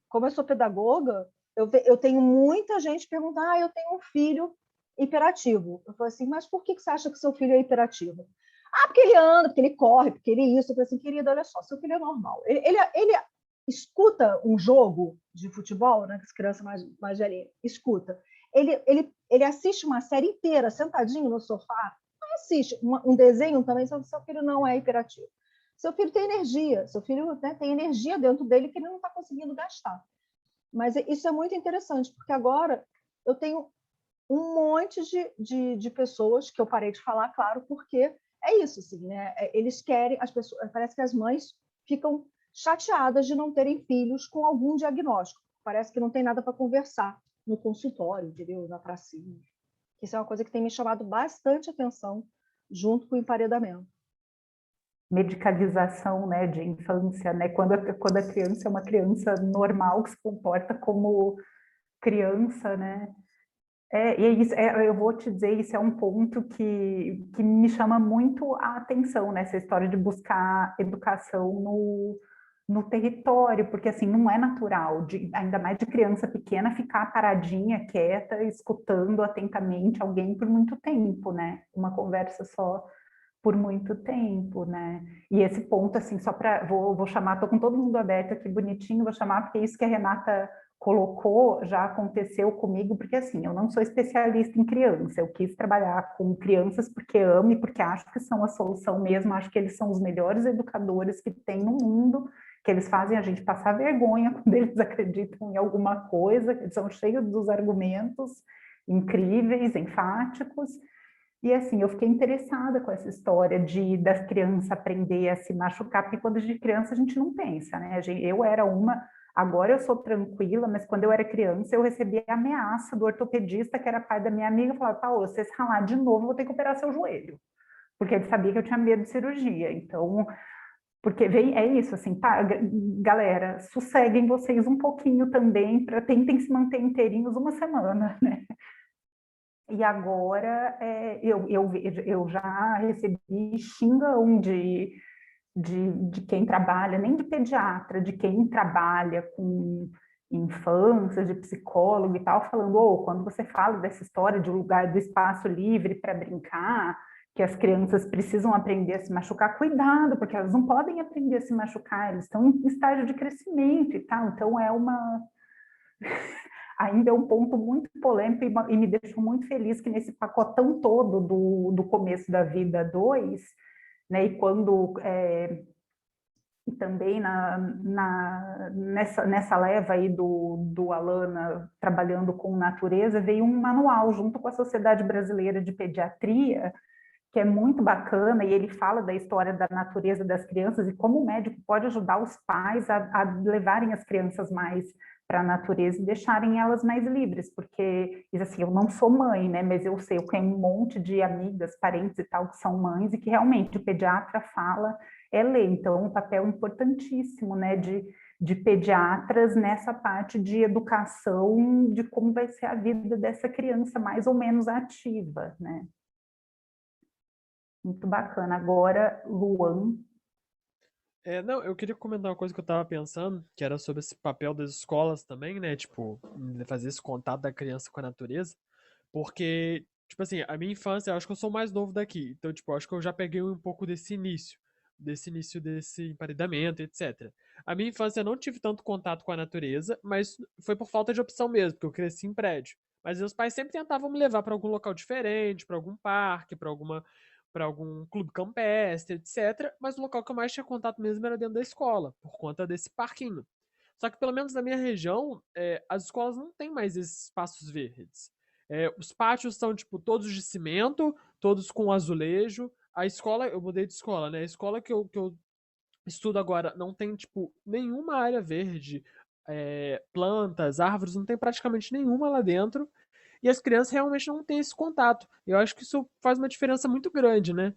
como eu sou pedagoga, eu tenho muita gente perguntando, eu tenho um filho hiperativo. Eu falo assim, mas por que você acha que seu filho é hiperativo? porque ele anda, porque ele corre, porque ele isso. Eu falei assim, querido, olha só, seu filho é normal. Ele escuta um jogo de futebol, né, que as crianças mais velhinhas, escuta. Ele assiste uma série inteira, sentadinho no sofá, não assiste um desenho também, seu filho não é hiperativo. Seu filho tem energia, seu filho, né, tem energia dentro dele que ele não está conseguindo gastar. Mas isso é muito interessante, porque agora eu tenho um monte de pessoas que eu parei de falar, claro, porque é isso, assim, né? Eles querem, as pessoas, parece que as mães ficam chateadas de não terem filhos com algum diagnóstico. Parece que não tem nada para conversar no consultório, entendeu? Na pracinha. Isso é uma coisa que tem me chamado bastante atenção junto com o emparedamento. Medicalização, né, de infância, né? Quando a criança é uma criança normal, que se comporta como criança, né? E é isso, eu vou te dizer, isso é um ponto que me chama muito a atenção, né? Essa história de buscar educação no território, porque assim, não é natural, ainda mais de criança pequena, ficar paradinha, quieta, escutando atentamente alguém por muito tempo, né? Uma conversa só por muito tempo, né? E esse ponto, assim, só para... Vou chamar, estou com todo mundo aberto aqui, bonitinho, vou chamar, porque isso que a Renata colocou já aconteceu comigo, porque, assim, eu não sou especialista em criança, eu quis trabalhar com crianças porque amo e porque acho que são a solução mesmo, acho que eles são os melhores educadores que tem no mundo, que eles fazem a gente passar vergonha quando eles acreditam em alguma coisa, eles são cheios dos argumentos incríveis, enfáticos. E assim, eu fiquei interessada com essa história das crianças aprender a se machucar, porque quando a gente é criança a gente não pensa, né? Eu era agora eu sou tranquila, mas quando eu era criança eu recebia ameaça do ortopedista, que era pai da minha amiga, falava, Paola, se você se ralar de novo, eu vou ter que operar seu joelho, porque ele sabia que eu tinha medo de cirurgia. Então, porque é isso, assim, tá, galera, sosseguem vocês um pouquinho também, tentem se manter inteirinhos uma semana, né? E agora eu já recebi xingão de quem trabalha, nem de pediatra, de quem trabalha com infância, de psicólogo e tal, falando, quando você fala dessa história de lugar do espaço livre para brincar, que as crianças precisam aprender a se machucar, cuidado, porque elas não podem aprender a se machucar, eles estão em estágio de crescimento e tal, então ainda é um ponto muito polêmico e me deixou muito feliz que nesse pacotão todo do começo da vida 2, né, e quando e também nessa leva aí do Alana trabalhando com natureza, veio um manual junto com a Sociedade Brasileira de Pediatria, que é muito bacana, e ele fala da história da natureza das crianças e como o médico pode ajudar os pais a levarem as crianças mais para a natureza e deixarem elas mais livres, porque, assim, eu não sou mãe, né, mas eu sei, eu tenho um monte de amigas, parentes e tal que são mães e que realmente o pediatra fala ler, então um papel importantíssimo, né, de pediatras nessa parte de educação de como vai ser a vida dessa criança mais ou menos ativa, né. Muito bacana. Agora, Luan. Não, eu queria comentar uma coisa que eu tava pensando, que era sobre esse papel das escolas também, né? Tipo, fazer esse contato da criança com a natureza. Porque, tipo assim, a minha infância, eu acho que eu sou o mais novo daqui. Então, tipo, eu acho que eu já peguei um pouco desse início desse emparedamento, etc. A minha infância eu não tive tanto contato com a natureza, mas foi por falta de opção mesmo, porque eu cresci em prédio. Mas meus pais sempre tentavam me levar para algum local diferente, para algum parque, para algum clube campestre, etc. Mas o local que eu mais tinha contato mesmo era dentro da escola, por conta desse parquinho. Só que pelo menos na minha região, as escolas não têm mais esses espaços verdes. Os pátios são, tipo, todos de cimento, todos com azulejo. A escola, eu mudei de escola, né? A escola que eu estudo agora não tem, tipo, nenhuma área verde, plantas, árvores, não tem praticamente nenhuma lá dentro. E as crianças realmente não têm esse contato. Eu acho que isso faz uma diferença muito grande, né?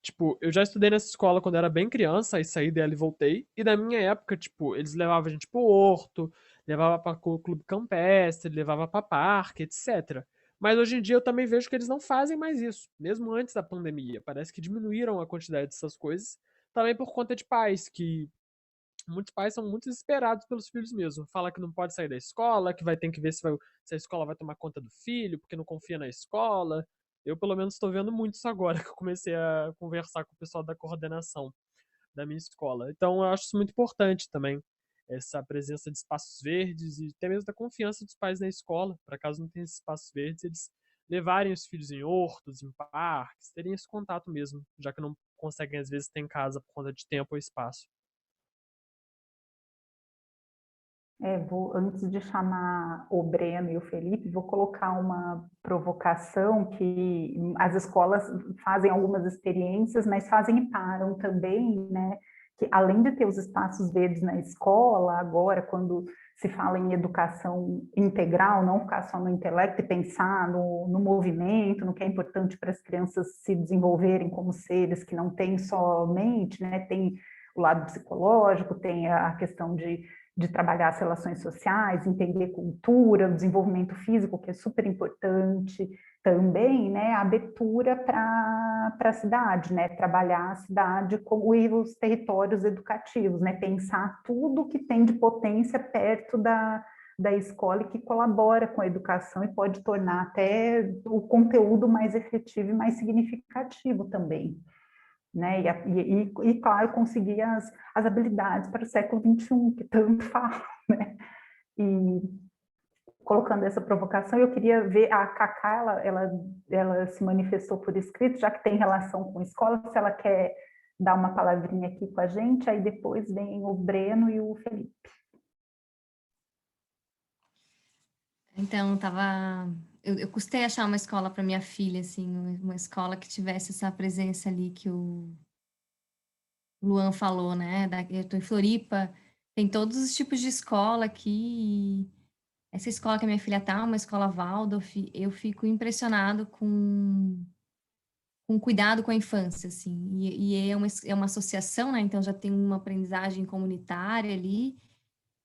Tipo, eu já estudei nessa escola quando eu era bem criança, aí saí dela e voltei. E na minha época, tipo, eles levavam a gente pro horto, levava para o clube campestre, levava para parque, etc. Mas hoje em dia eu também vejo que eles não fazem mais isso, mesmo antes da pandemia. Parece que diminuíram a quantidade dessas coisas, também por conta de pais que muitos pais são muito desesperados pelos filhos mesmo. Fala que não pode sair da escola, que vai ter que ver se a escola vai tomar conta do filho, porque não confia na escola. Eu, pelo menos, estou vendo muito isso agora, que eu comecei a conversar com o pessoal da coordenação da minha escola. Então, eu acho isso muito importante também, essa presença de espaços verdes e até mesmo da confiança dos pais na escola, para caso não tenha esses espaços verdes, eles levarem os filhos em hortos, em parques, terem esse contato mesmo, já que não conseguem, às vezes, ter em casa por conta de tempo ou espaço. Antes de chamar o Breno e o Felipe, vou colocar uma provocação que as escolas fazem algumas experiências, mas fazem e param também, né? Que além de ter os espaços verdes na escola, agora, quando se fala em educação integral, não ficar só no intelecto e pensar no movimento, no que é importante para as crianças se desenvolverem como seres que não têm somente, né? Tem o lado psicológico, tem a questão de trabalhar as relações sociais, entender cultura, o desenvolvimento físico, que é super importante também, né, a abertura para a cidade, né, trabalhar a cidade e os territórios educativos, né, pensar tudo que tem de potência perto da escola e que colabora com a educação e pode tornar até o conteúdo mais efetivo e mais significativo também. Né? E claro, conseguir as habilidades para o século XXI, que tanto fala, né? E colocando essa provocação, eu queria ver a Cacá, ela se manifestou por escrito, já que tem relação com escola, se ela quer dar uma palavrinha aqui com a gente, aí depois vem o Breno e o Felipe. Então, eu custei achar uma escola para minha filha, assim, uma escola que tivesse essa presença ali que o Luan falou, né? Eu estou em Floripa, tem todos os tipos de escola aqui. Essa escola que a minha filha tá, uma escola Waldorf, eu fico impressionado com cuidado com a infância, assim. E é uma associação, né? Então já tem uma aprendizagem comunitária ali.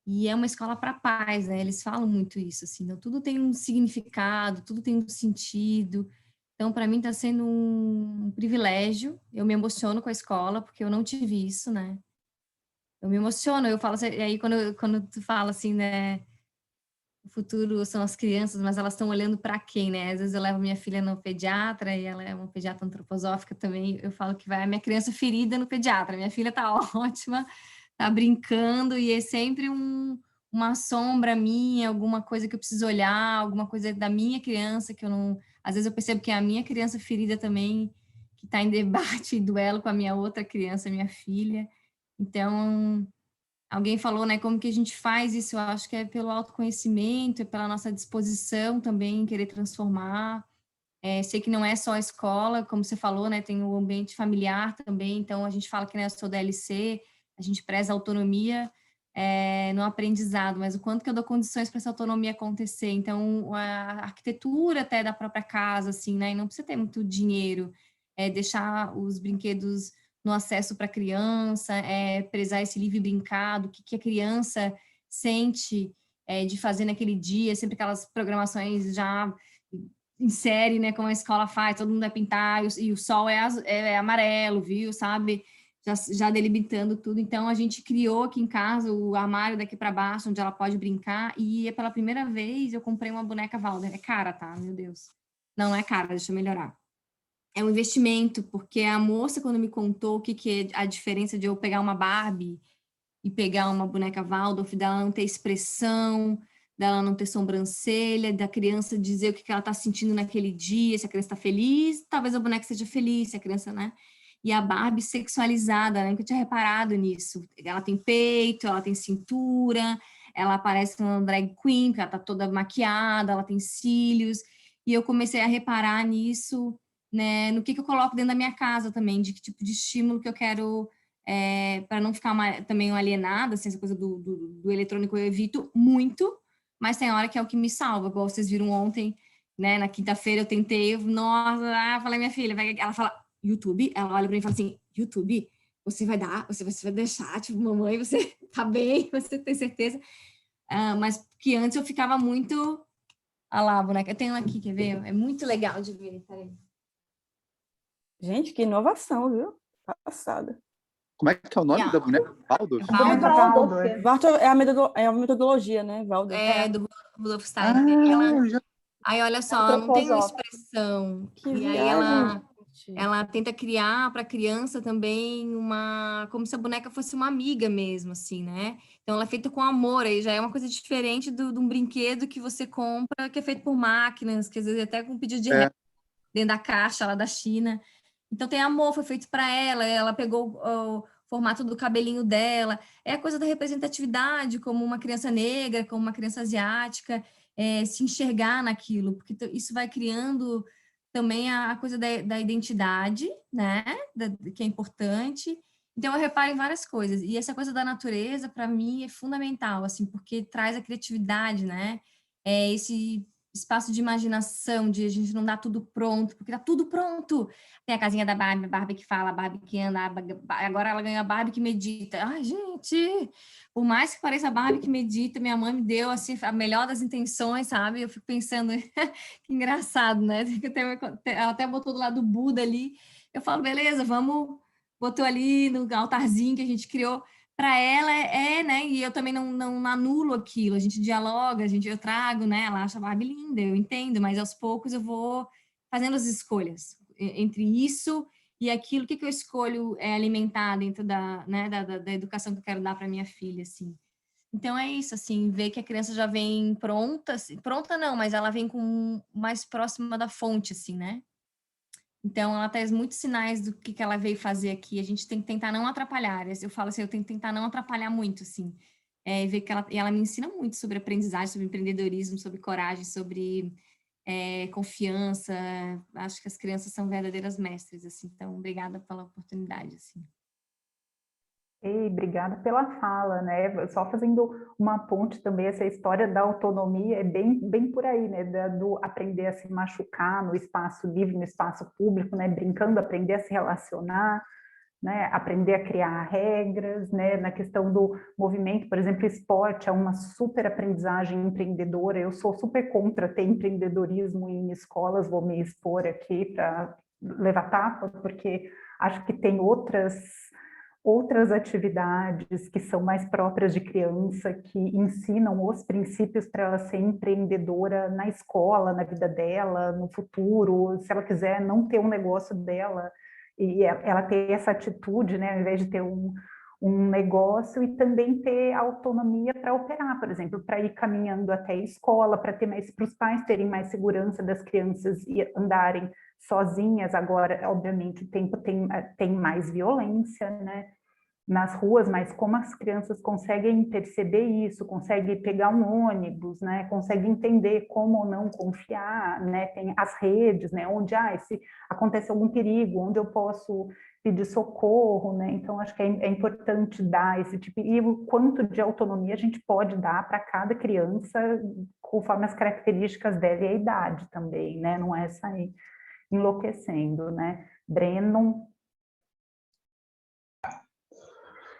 E é uma escola para pais, né? Eles falam muito isso, assim. Então, tudo tem um significado, tudo tem um sentido. Então, para mim, está sendo um privilégio. Eu me emociono com a escola, porque eu não tive isso, né? Eu me emociono, eu falo assim, e aí quando tu fala assim, né? O futuro são as crianças, mas elas estão olhando para quem, né? Às vezes eu levo minha filha no pediatra, e ela é uma pediatra antroposófica também. Eu falo que vai a minha criança ferida no pediatra. Minha filha tá ótima, tá brincando, e é sempre uma sombra minha, alguma coisa que eu preciso olhar, alguma coisa da minha criança que eu não. Às vezes eu percebo que é a minha criança ferida também, que está em debate e duelo com a minha outra criança, minha filha. Então, alguém falou, né, como que a gente faz isso? Eu acho que é pelo autoconhecimento, é pela nossa disposição também em querer transformar. Sei que não é só a escola, como você falou, né, tem o ambiente familiar também, então a gente fala que, né, eu sou da LC, a gente preza a autonomia no aprendizado, mas o quanto que eu dou condições para essa autonomia acontecer. Então, a arquitetura até da própria casa, assim, né, e não precisa ter muito dinheiro, deixar os brinquedos no acesso para a criança, prezar esse livre brincado, o que a criança sente de fazer naquele dia, sempre aquelas programações já em série, né, como a escola faz, todo mundo vai pintar, e o sol é amarelo, viu, sabe? Já delimitando tudo. Então, a gente criou aqui em casa o armário daqui para baixo, onde ela pode brincar, e pela primeira vez eu comprei uma boneca Waldorf. É cara, tá? Meu Deus. Não é cara, deixa eu melhorar. É um investimento, porque a moça, quando me contou o que é a diferença de eu pegar uma Barbie e pegar uma boneca Waldorf, dela não ter expressão, dela não ter sobrancelha, da criança dizer o que ela está sentindo naquele dia, se a criança está feliz, talvez a boneca seja feliz, se a criança, né? E a Barbie sexualizada, né? Que eu tinha reparado nisso. Ela tem peito, ela tem cintura, ela parece uma drag queen, porque ela tá toda maquiada, ela tem cílios, e eu comecei a reparar nisso, né, no que eu coloco dentro da minha casa também, de que tipo de estímulo que eu quero, para não ficar também alienada, assim, essa coisa do eletrônico eu evito muito, mas tem hora que é o que me salva, igual vocês viram ontem, né, na quinta-feira eu tentei, nossa, falei, minha filha, ela fala, YouTube, ela olha para mim e fala assim, YouTube, você vai deixar, tipo, mamãe, você tá bem, você tem certeza? Mas que antes eu ficava muito, olha lá, boneca, eu tenho aqui, quer ver? É muito legal de ver, peraí. Gente, que inovação, viu? Passada. Como é que é o nome da boneca? Waldorf? Waldorf é a metodologia, né? Waldorf. Do Rudolf Steiner. Aí, olha só, ela não tem uma Antroposófico. expressão. Que E aí viagem, gente. ela tenta criar para a criança também como se a boneca fosse uma amiga mesmo, assim, né? Então ela é feita com amor, aí já é uma coisa diferente de um brinquedo que você compra, que é feito por máquinas, que às vezes até com pedido de É, dentro da caixa lá da China. Então tem amor, foi feito para ela pegou o formato do cabelinho dela. É a coisa da representatividade, como uma criança negra, como uma criança asiática, se enxergar naquilo, porque isso vai criando também a coisa da identidade, né? Que é importante. Então eu reparo em várias coisas. E essa coisa da natureza, para mim, é fundamental, assim, porque traz a criatividade, né? Esse espaço de imaginação, de a gente não dar tudo pronto, porque tá tudo pronto. Tem a casinha da Barbie, a Barbie que fala, a Barbie que anda, agora ela ganha a Barbie que medita. Ai, gente, por mais que pareça a Barbie que medita, minha mãe me deu, assim, a melhor das intenções, sabe? Eu fico pensando, que engraçado, né? Ela até botou do lado do Buda ali. Eu falo, beleza, vamos... Botou ali no altarzinho que a gente criou. Para ela né? E eu também não anulo aquilo. A gente dialoga, eu trago, né? Ela acha a Barbie linda, eu entendo, mas aos poucos eu vou fazendo as escolhas entre isso e aquilo que eu escolho alimentar dentro né, da educação que eu quero dar para minha filha, assim. Então é isso, assim, ver que a criança já vem pronta, assim, pronta não, mas ela vem com mais próxima da fonte, assim, né? Então, ela traz muitos sinais do que ela veio fazer aqui. A gente tem que tentar não atrapalhar. Eu falo assim, eu tenho que tentar não atrapalhar muito, assim. Ver que ela me ensina muito sobre aprendizagem, sobre empreendedorismo, sobre coragem, sobre confiança. Acho que as crianças são verdadeiras mestres, assim. Então, obrigada pela oportunidade, assim. Ei, obrigada pela fala, né? Só fazendo uma ponte também, essa história da autonomia é bem por aí, né? Do aprender a se machucar no espaço livre, no espaço público, né? Brincando, aprender a se relacionar, né? Aprender a criar regras, né? Na questão do movimento, por exemplo, esporte é uma super aprendizagem empreendedora. Eu sou super contra ter empreendedorismo em escolas, vou me expor aqui para levar tapa, porque acho que tem outras atividades que são mais próprias de criança, que ensinam os princípios para ela ser empreendedora na escola, na vida dela, no futuro, se ela quiser não ter um negócio dela, e ela ter essa atitude, né, ao invés de ter um negócio, e também ter autonomia para operar, por exemplo, para ir caminhando até a escola, para os pais terem mais segurança das crianças e andarem sozinhas. Agora, obviamente, o tempo tem mais violência, né, nas ruas, mas como as crianças conseguem perceber isso, conseguem pegar um ônibus, né, conseguem entender como não confiar, né, tem as redes, né, onde se acontece algum perigo, onde eu posso pedir socorro, né, então acho que é importante dar esse tipo, e o quanto de autonomia a gente pode dar para cada criança, conforme as características dela e a idade também, né, não é sair enlouquecendo, né. Breno.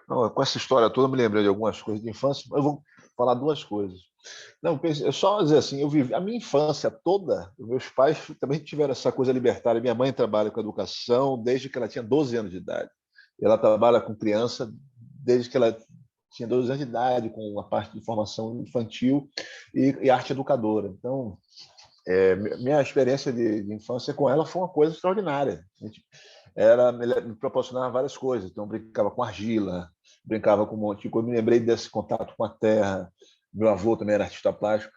Não, com essa história toda, eu me lembrei de algumas coisas de infância, mas eu vou falar duas coisas. Não, eu só dizer assim, eu vivi a minha infância toda, os meus pais também tiveram essa coisa libertária. Minha mãe trabalha com educação desde que ela tinha 12 anos de idade. Ela trabalha com criança desde que ela tinha 12 anos de idade, com a parte de formação infantil e arte educadora. Então, minha experiência de infância com ela foi uma coisa extraordinária. Ela me proporcionava várias coisas. Então, eu brincava com argila, brincava com um monte de coisa. Me lembrei desse contato com a terra. Meu avô também era artista plástico,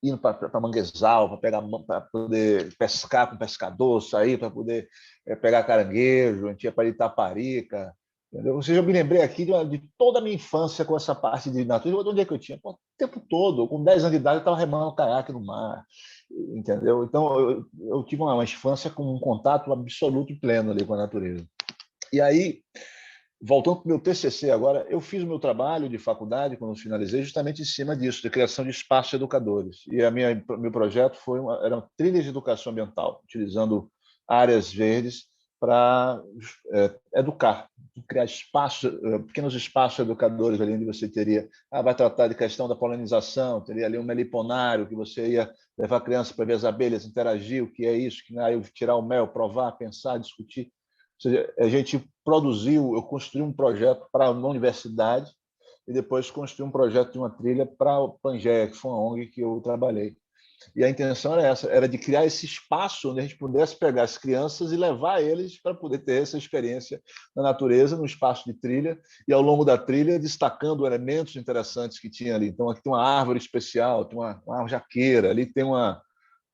indo para manguezal, para poder pescar com pescador, sair para poder pegar caranguejo, a gente ia para Itaparica. Entendeu? Ou seja, eu me lembrei aqui de toda a minha infância com essa parte de natureza. Onde é que eu tinha? Pô, o tempo todo, com 10 anos de idade, eu estava remando caiaque no mar. Entendeu? Então, eu tive uma infância com um contato absoluto e pleno ali com a natureza. E aí, voltando para o meu TCC agora, eu fiz o meu trabalho de faculdade, quando eu finalizei, justamente em cima disso, de criação de espaços educadores. E meu projeto eram trilhas de educação ambiental, utilizando áreas verdes para educar, criar espaços, pequenos espaços educadores ali onde você teria, vai tratar de questão da polinização, teria ali um meliponário que você ia levar a criança para ver as abelhas, interagir, o que é isso, que aí tirar o mel, provar, pensar, discutir. Ou seja, a gente eu construí um projeto para uma universidade e depois construí um projeto de uma trilha para o Pangeia, que foi uma ONG que eu trabalhei. E a intenção era essa, era de criar esse espaço onde a gente pudesse pegar as crianças e levar eles para poder ter essa experiência na natureza, no espaço de trilha, e ao longo da trilha destacando elementos interessantes que tinha ali. Então, aqui tem uma árvore especial, tem uma árvore jaqueira, ali tem uma...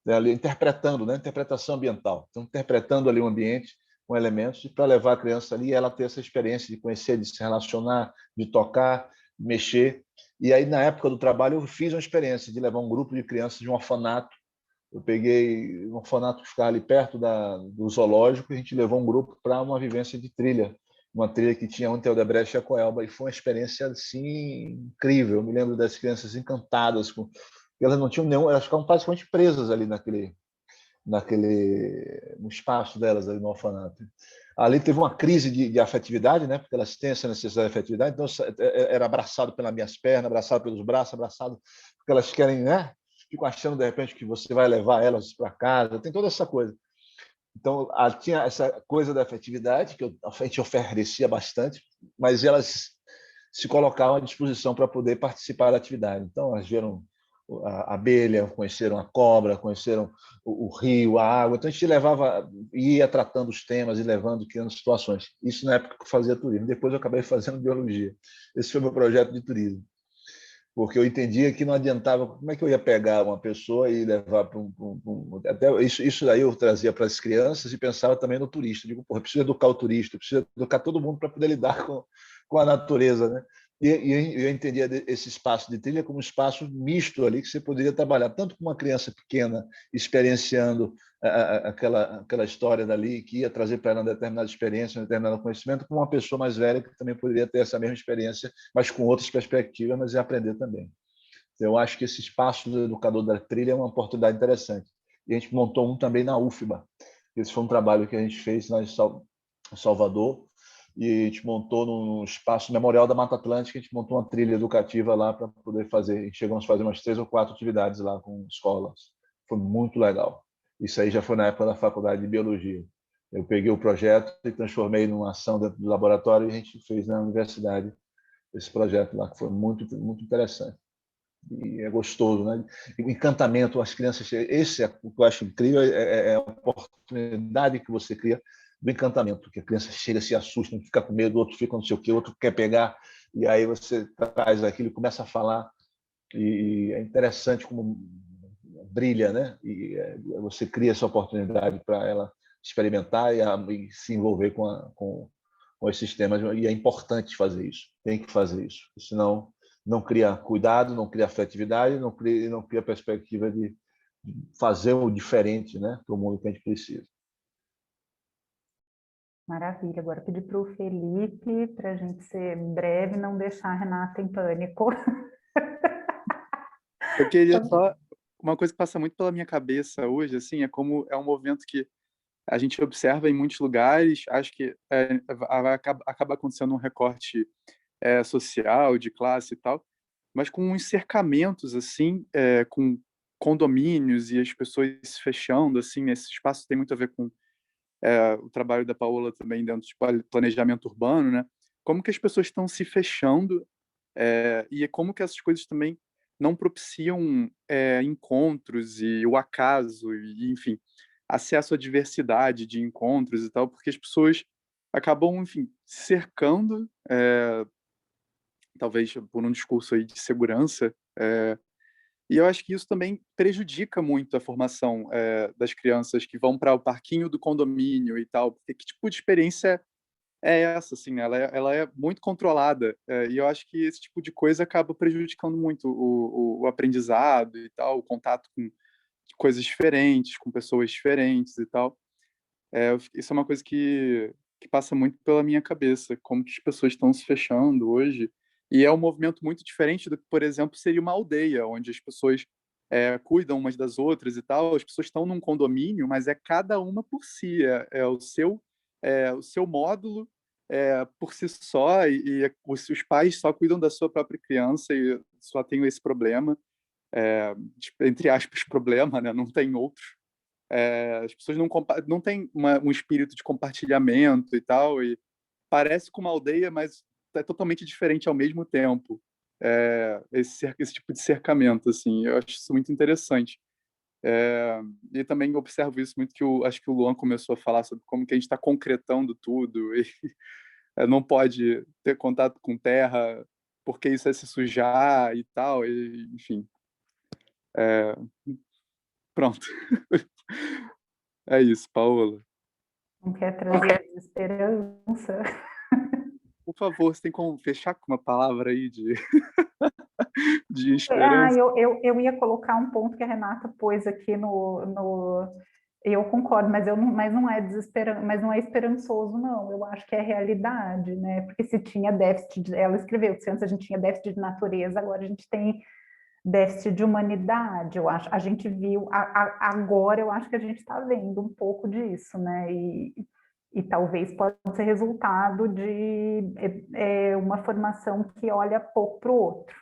ali, interpretando, né? Interpretação ambiental. Então, interpretando ali o ambiente com elementos para levar a criança ali e ela ter essa experiência de conhecer, de se relacionar, de tocar, de mexer. E aí, na época do trabalho, eu fiz uma experiência de levar um grupo de crianças de um orfanato. Eu peguei um orfanato que ficava ali perto do zoológico e a gente levou um grupo para uma vivência de trilha, uma trilha que tinha entre Odebrecht e a Coelba, e foi uma experiência assim incrível. Eu me lembro das crianças encantadas com... Elas não tinham nenhum, elas ficavam praticamente presas ali no espaço delas ali no orfanato. Ali teve uma crise de afetividade, né? Porque elas têm essa necessidade de afetividade, então era abraçado pelas minhas pernas, abraçado pelos braços, abraçado porque elas querem, né? Ficam achando de repente que você vai levar elas para casa, tem toda essa coisa. Então tinha essa coisa da afetividade que a gente oferecia bastante, mas elas se colocavam à disposição para poder participar da atividade. Então elas viram a abelha, conheceram a cobra, conheceram o rio, a água. Então a gente levava, ia tratando os temas e levando, criando situações. Isso na época que eu fazia turismo. Depois eu acabei fazendo biologia. Esse foi o meu projeto de turismo. Porque eu entendia que não adiantava, como é que eu ia pegar uma pessoa e levar para até isso daí eu trazia para as crianças e pensava também no turista. Eu digo, porra, preciso educar o turista, preciso educar todo mundo para poder lidar com a natureza, né? E eu entendia esse espaço de trilha como um espaço misto ali, que você poderia trabalhar tanto com uma criança pequena, experienciando aquela história dali, que ia trazer para ela uma determinada experiência, um determinado conhecimento, como uma pessoa mais velha, que também poderia ter essa mesma experiência, mas com outras perspectivas, mas ia aprender também. Então, eu acho que esse espaço do educador da trilha é uma oportunidade interessante. E a gente montou um também na UFBA. Esse foi um trabalho que a gente fez lá em Salvador, e a gente montou no espaço Memorial da Mata Atlântica, a gente montou uma trilha educativa lá para poder fazer, a gente chegamos a fazer umas 3 ou 4 atividades lá com escolas. Foi muito legal. Isso aí já foi na época da faculdade de biologia. Eu peguei o projeto e transformei numa ação dentro do laboratório e a gente fez na universidade esse projeto lá, que foi muito, muito interessante. E é gostoso, né? O encantamento, as crianças... Esse é o que eu acho incrível, é a oportunidade que você cria do encantamento, que a criança chega, se assusta, fica com medo, o outro fica não sei o quê, o outro quer pegar, e aí você traz aquilo e começa a falar, e é interessante como brilha, né? E você cria essa oportunidade para ela experimentar e se envolver com esses temas, e é importante fazer isso, tem que fazer isso, senão não cria cuidado, não cria afetividade, não cria perspectiva de fazer o diferente, né, para o mundo que a gente precisa. Maravilha. Agora pedir para o Felipe, para a gente ser breve e não deixar a Renata em pânico. Eu queria só... Uma coisa que passa muito pela minha cabeça hoje, assim, é como é um movimento que a gente observa em muitos lugares. Acho que acaba acontecendo um recorte social, de classe e tal, mas com uns cercamentos, assim, com condomínios e as pessoas se fechando, assim, esse espaço tem muito a ver com o trabalho da Paola também dentro de planejamento urbano, né? Como que as pessoas estão se fechando e como que essas coisas também não propiciam encontros e o acaso e, enfim, acesso à diversidade de encontros e tal, porque as pessoas acabam, enfim, se cercando, talvez por um discurso aí de segurança, e eu acho que isso também prejudica muito a formação das crianças que vão para o parquinho do condomínio e tal, porque que tipo de experiência é essa, assim, ela é muito controlada, e eu acho que esse tipo de coisa acaba prejudicando muito o aprendizado e tal, o contato com coisas diferentes, com pessoas diferentes e tal. Isso é uma coisa que passa muito pela minha cabeça, como que as pessoas estão se fechando hoje, e é um movimento muito diferente do que, por exemplo, seria uma aldeia, onde as pessoas cuidam umas das outras e tal, as pessoas estão num condomínio, mas é cada uma por si, é o seu módulo por si só, e os pais só cuidam da sua própria criança e só tem esse problema, entre aspas, problema, né? Não tem outro. As pessoas não têm um espírito de compartilhamento e tal, e parece com uma aldeia, mas é totalmente diferente ao mesmo tempo. Esse tipo de cercamento, assim, eu acho isso muito interessante. E também observo isso muito, acho que o Luan começou a falar sobre como que a gente está concretando tudo e não pode ter contato com terra porque isso é se sujar e tal, e, enfim. Pronto. É isso, Paola. Não quer trazer esperança? Por favor, você tem como fechar com uma palavra aí de esperança? Eu ia colocar um ponto que a Renata pôs aqui no eu concordo, mas não é mas não é esperançoso, não. Eu acho que é realidade, né? Porque se tinha déficit, ela escreveu que se antes a gente tinha déficit de natureza, agora a gente tem déficit de humanidade. Eu acho, a gente viu, agora eu acho que a gente está vendo um pouco disso, né? E talvez possa ser resultado de uma formação que olha pouco para o outro,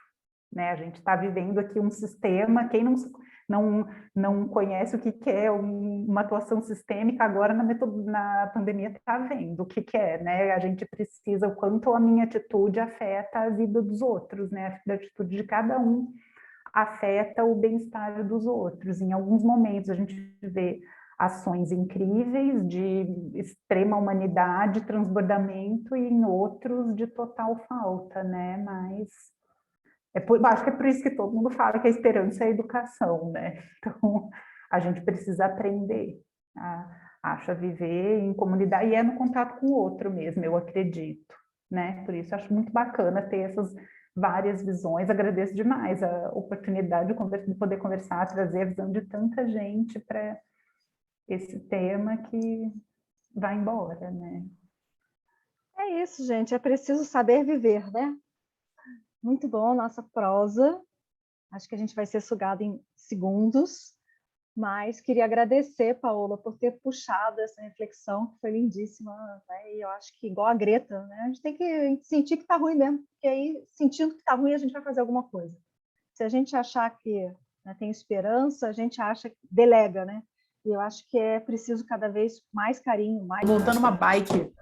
né? A gente está vivendo aqui um sistema, quem não conhece o que é uma atuação sistêmica, agora na pandemia está vendo o que é, né? A gente precisa, o quanto a minha atitude afeta a vida dos outros, né? A atitude de cada um afeta o bem-estar dos outros. Em alguns momentos a gente vê ações incríveis de extrema humanidade, transbordamento, e em outros de total falta, né? Mas acho que é por isso que todo mundo fala que a esperança é a educação, né? Então, a gente precisa aprender a viver em comunidade, e é no contato com o outro mesmo, eu acredito, né? Por isso, acho muito bacana ter essas várias visões. Agradeço demais a oportunidade de poder conversar, trazer a visão de tanta gente para esse tema que vai embora, né? É isso, gente. É preciso saber viver, né? Muito bom, nossa prosa. Acho que a gente vai ser sugado em segundos, mas queria agradecer, Paola, por ter puxado essa reflexão, que foi lindíssima, né? E eu acho que, igual a Greta, né? A gente tem que sentir que está ruim mesmo, porque aí, sentindo que está ruim, a gente vai fazer alguma coisa. Se a gente achar que, né, tem esperança, a gente acha que delega, né? E eu acho que é preciso cada vez mais carinho, mais... Montando uma bike.